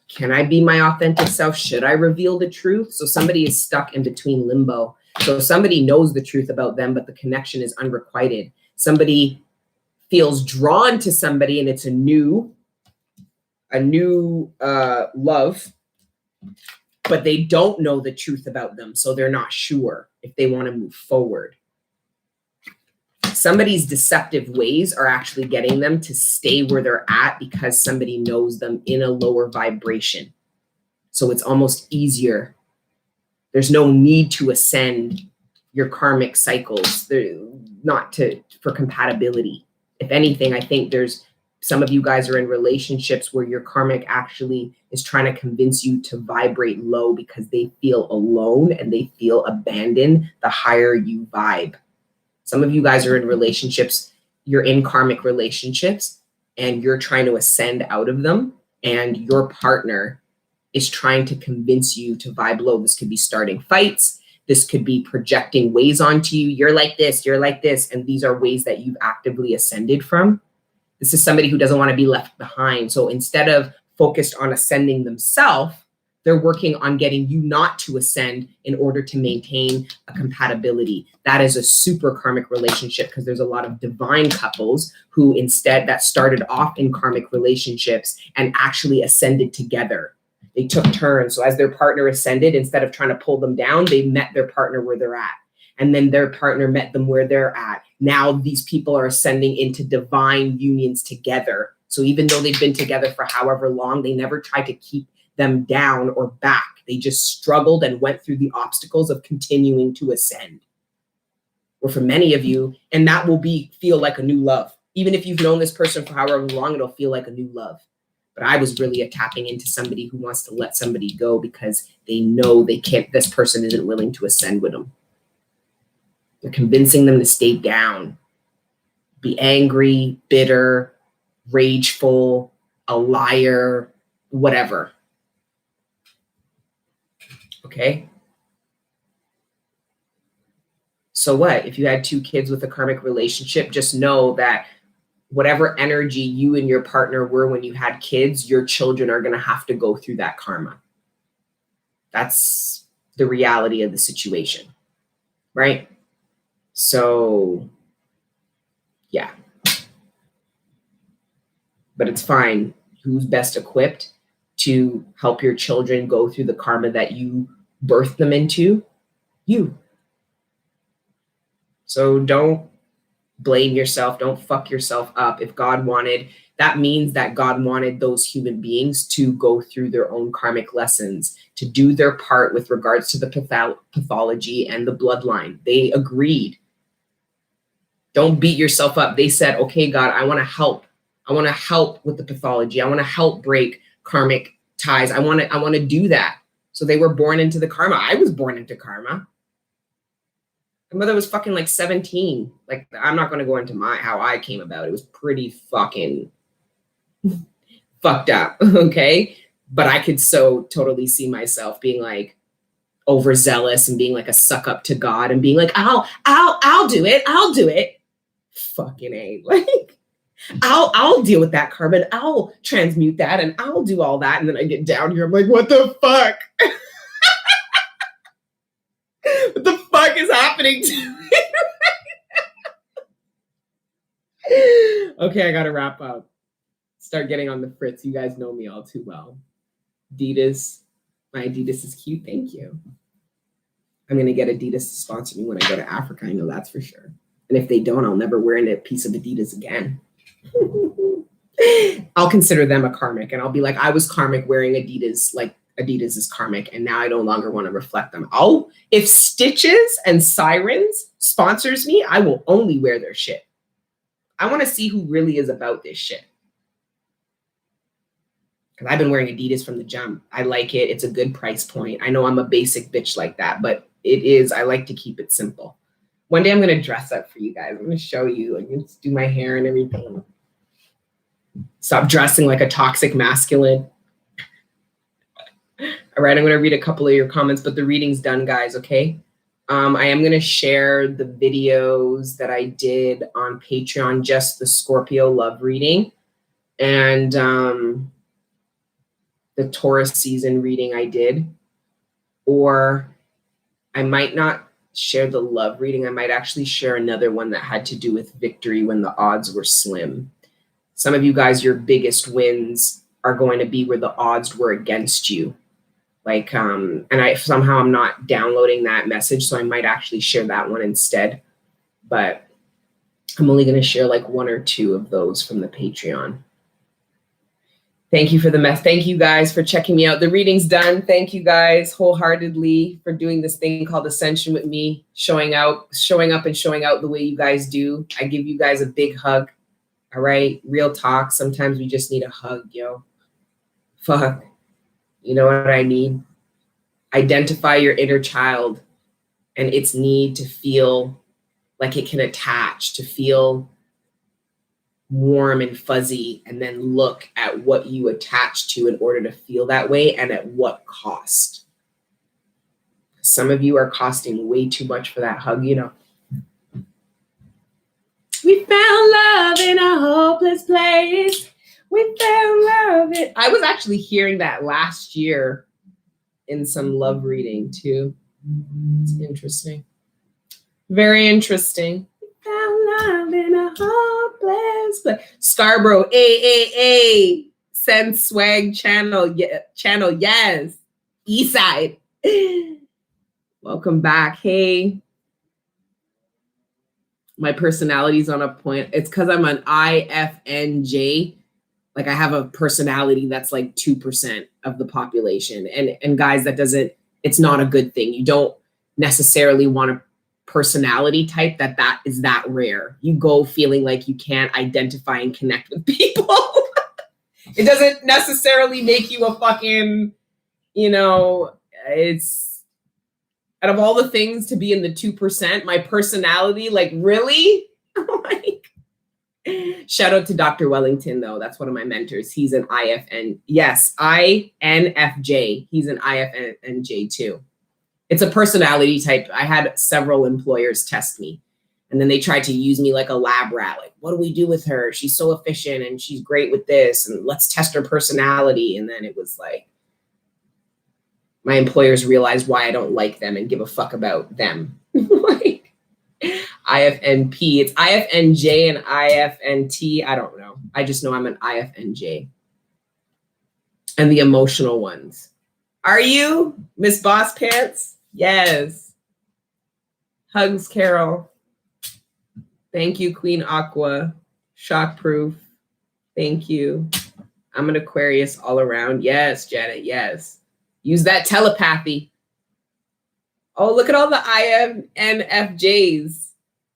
Can I be my authentic self? Should I reveal the truth? So somebody is stuck in between limbo. So somebody knows the truth about them, but the connection is unrequited. Somebody feels drawn to somebody and it's a new love, but they don't know the truth about them. So they're not sure if they want to move forward. Somebody's deceptive ways are actually getting them to stay where they're at because somebody knows them in a lower vibration. So it's almost easier. There's no need to ascend your karmic cycles. For compatibility. If anything, I think there's some of you guys are in relationships where your karmic actually is trying to convince you to vibrate low because they feel alone and they feel abandoned the higher you vibe. Some of you guys are in relationships, you're in karmic relationships, and you're trying to ascend out of them, and your partner is trying to convince you to vibe low. This could be starting fights. This could be projecting ways onto you. You're like this, and these are ways that you've actively ascended from. This is somebody who doesn't want to be left behind. So instead of focused on ascending themselves, they're working on getting you not to ascend in order to maintain a compatibility. That is a super karmic relationship because there's a lot of divine couples who instead that started off in karmic relationships and actually ascended together. They took turns. So as their partner ascended, instead of trying to pull them down, they met their partner where they're at. And then their partner met them where they're at. Now these people are ascending into divine unions together. So even though they've been together for however long, they never tried to keep them down or back. They just struggled and went through the obstacles of continuing to ascend. Or for many of you, and that will feel like a new love. Even if you've known this person for however long, it'll feel like a new love. But I was really tapping into somebody who wants to let somebody go because they know they can't, this person isn't willing to ascend with them. They're convincing them to stay down, be angry, bitter, rageful, a liar, whatever. Okay. So what? If you had 2 kids with a karmic relationship, just know that whatever energy you and your partner were when you had kids, your children are going to have to go through that karma. That's the reality of the situation, right? So, yeah. But it's fine. Who's best equipped to help your children go through the karma that you birthed them into? You. So don't blame yourself. Don't fuck yourself up. If God wanted, that means that God wanted those human beings to go through their own karmic lessons, to do their part with regards to the pathology and the bloodline. They agreed. Don't beat yourself up. They said, okay, God, I want to help. I want to help with the pathology. I want to help break karmic ties. I want to do that. So they were born into the karma. I was born into karma. My mother was fucking like 17. Like, I'm not going to go into how I came about. It was pretty fucking fucked up. Okay. But I could so totally see myself being like overzealous and being like a suck up to God and being like, I'll do it. I'll do it. Fucking A. Like, I'll deal with that karma. I'll transmute that and I'll do all that. And then I get down here. I'm like, what the fuck? What the fuck is happening to me? Okay, I gotta wrap up. Start getting on the fritz. You guys know me all too well. Adidas. My Adidas is cute. Thank you. I'm gonna get Adidas to sponsor me when I go to Africa. I know that's for sure. And if they don't, I'll never wear a piece of Adidas again. I'll consider them a karmic, and I'll be like, I was karmic wearing Adidas, like Adidas is karmic, and now I no longer want to reflect them. If Stitches and Sirens sponsors me, I will only wear their shit. I want to see who really is about this shit. Because I've been wearing Adidas from the jump. I like it. It's a good price point. I know I'm a basic bitch like that, but it is. I like to keep it simple. One day I'm going to dress up for you guys. I'm going to show you. I'm going to do my hair and everything. Stop dressing like a toxic masculine. All right, I'm going to read a couple of your comments, but the reading's done, guys, okay? I am going to share the videos that I did on Patreon, just the Scorpio love reading, and the Taurus season reading I did. Or I might not share the love reading. I might actually share another one that had to do with victory when the odds were slim. Some of you guys, your biggest wins are going to be where the odds were against you. Like, and I'm not downloading that message, so I might actually share that one instead. But I'm only going to share like one or two of those from the Patreon. Thank you for the mess. Thank you guys for checking me out. The reading's done. Thank you guys wholeheartedly for doing this thing called Ascension with me, showing up and showing out the way you guys do. I give you guys a big hug. All right. Real talk. Sometimes we just need a hug, yo. Fuck. You know what I mean? Identify your inner child and its need to feel like it can attach, to feel warm and fuzzy, and then look at what you attach to in order to feel that way and at what cost. Some of you are costing way too much for that hug, you know. We found love in a hopeless place. We found love in... I was actually hearing that last year in some love reading too. It's interesting. Very interesting. We found love in a hopeless place. Scarborough, send swag channel, yes. Eastside. Welcome back. Hey. My personality's on a point. It's because I'm an IFNJ. Like, I have a personality that's like 2% of the population. And guys, it's not a good thing. You don't necessarily want a personality type that is that rare. You go feeling like you can't identify and connect with people. It doesn't necessarily make you a fucking, it's out of all the things to be in the 2%, my personality, like, really? Like, shout out to Dr. Wellington, though. That's one of my mentors. He's an IFN. Yes, INFJ. He's an IFNJ too. It's a personality type. I had several employers test me, and then they tried to use me like a lab rat. Like, what do we do with her? She's so efficient and she's great with this, and let's test her personality. And then it was like, my employers realized why I don't like them and give a fuck about them. Like, IFNP, it's IFNJ and IFNT. I don't know. I just know I'm an IFNJ. And the emotional ones. Are you, Miss Boss Pants? Yes. Hugs, Carol. Thank you, Queen Aqua. Shockproof. Thank you. I'm an Aquarius all around. Yes, Janet, yes. Use that telepathy. Oh, look at all the INFJs.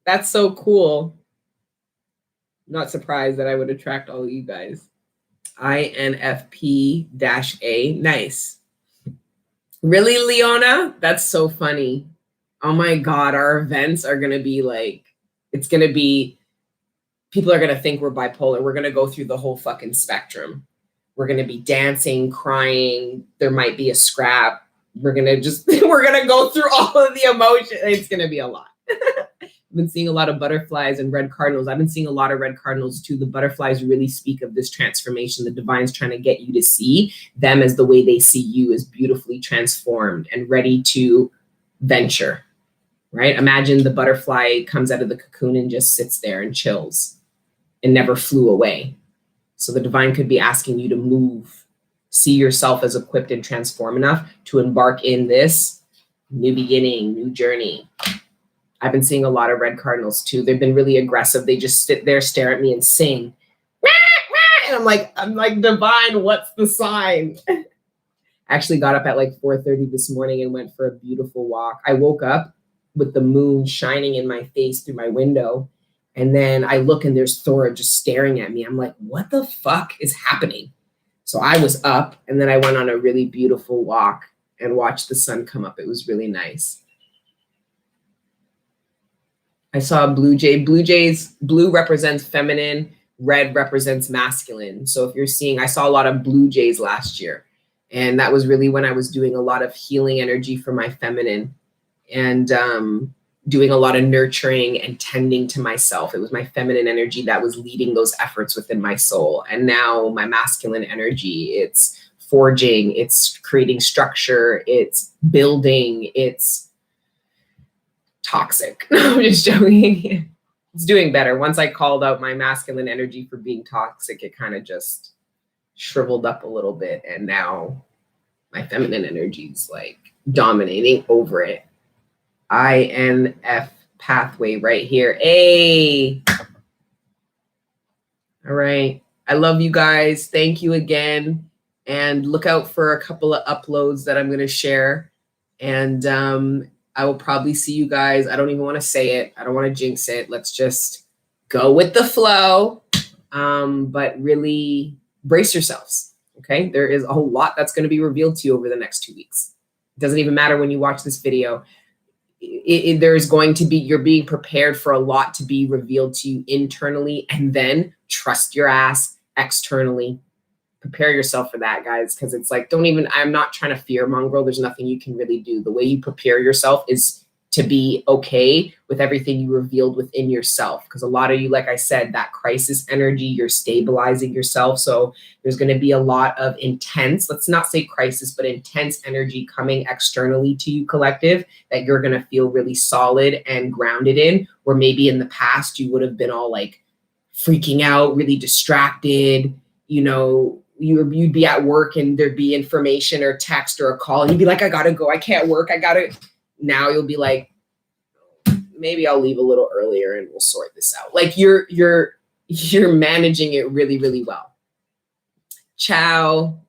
That's so cool. I'm not surprised that I would attract all of you guys. INFP-A. Nice. Really, Leona? That's so funny. Oh my God, our events are going to be like, it's going to be, people are going to think we're bipolar. We're going to go through the whole fucking spectrum. We're going to be dancing, crying. There might be a scrap. We're going to just, we're going to go through all of the emotion. It's going to be a lot. I've been seeing a lot of butterflies and red cardinals. I've been seeing a lot of red cardinals too. The butterflies really speak of this transformation. The divine's trying to get you to see them as the way they see you, as beautifully transformed and ready to venture, right? Imagine the butterfly comes out of the cocoon and just sits there and chills and never flew away. So the divine could be asking you to move, see yourself as equipped and transform enough to embark in this new beginning, new journey. I've been seeing a lot of red cardinals too. They've been really aggressive. They just sit there, stare at me and sing. And I'm like, divine, what's the sign? I actually got up at like 4:30 this morning and went for a beautiful walk. I woke up with the moon shining in my face through my window. And then I look and there's Thora just staring at me. I'm like, what the fuck is happening? So I was up and then I went on a really beautiful walk and watched the sun come up. It was really nice. I saw a blue jay. Blue represents feminine, red represents masculine. So if you're seeing, I saw a lot of blue jays last year. And that was really when I was doing a lot of healing energy for my feminine and doing a lot of nurturing and tending to myself. It was my feminine energy that was leading those efforts within my soul. And now my masculine energy, it's forging, it's creating structure, it's building, it's toxic. No, I'm just joking. It's doing better. Once I called out my masculine energy for being toxic, it kind of just shriveled up a little bit. And now my feminine energy is like dominating over it. INF pathway right here. Hey. All right. I love you guys. Thank you again. And look out for a couple of uploads that I'm going to share. And I will probably see you guys. I don't even want to say it. I don't want to jinx it. Let's just go with the flow. But really brace yourselves. Okay. There is a whole lot that's going to be revealed to you over the next 2 weeks. It doesn't even matter when you watch this video. There's going to be, you're being prepared for a lot to be revealed to you internally, and then trust your ass externally. Prepare yourself for that, guys, because it's like, I'm not trying to fear mongrel. There's nothing you can really do. The way you prepare yourself is to be okay with everything you revealed within yourself. Because a lot of you, like I said, that crisis energy, you're stabilizing yourself. So there's going to be a lot of intense, let's not say crisis, but intense energy coming externally to you, collective, that you're going to feel really solid and grounded in, where maybe in the past you would have been all like freaking out, really distracted, you'd be at work and there'd be information or text or a call and you'd be like, I gotta go, I can't work, now you'll be like, maybe I'll leave a little earlier and we'll sort this out. Like you're managing it really, really well. Ciao,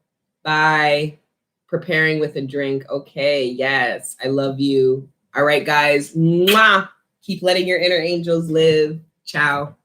bye, preparing with a drink. Okay, yes, I love you. All right, guys, mwah. Keep letting your inner angels live. Ciao.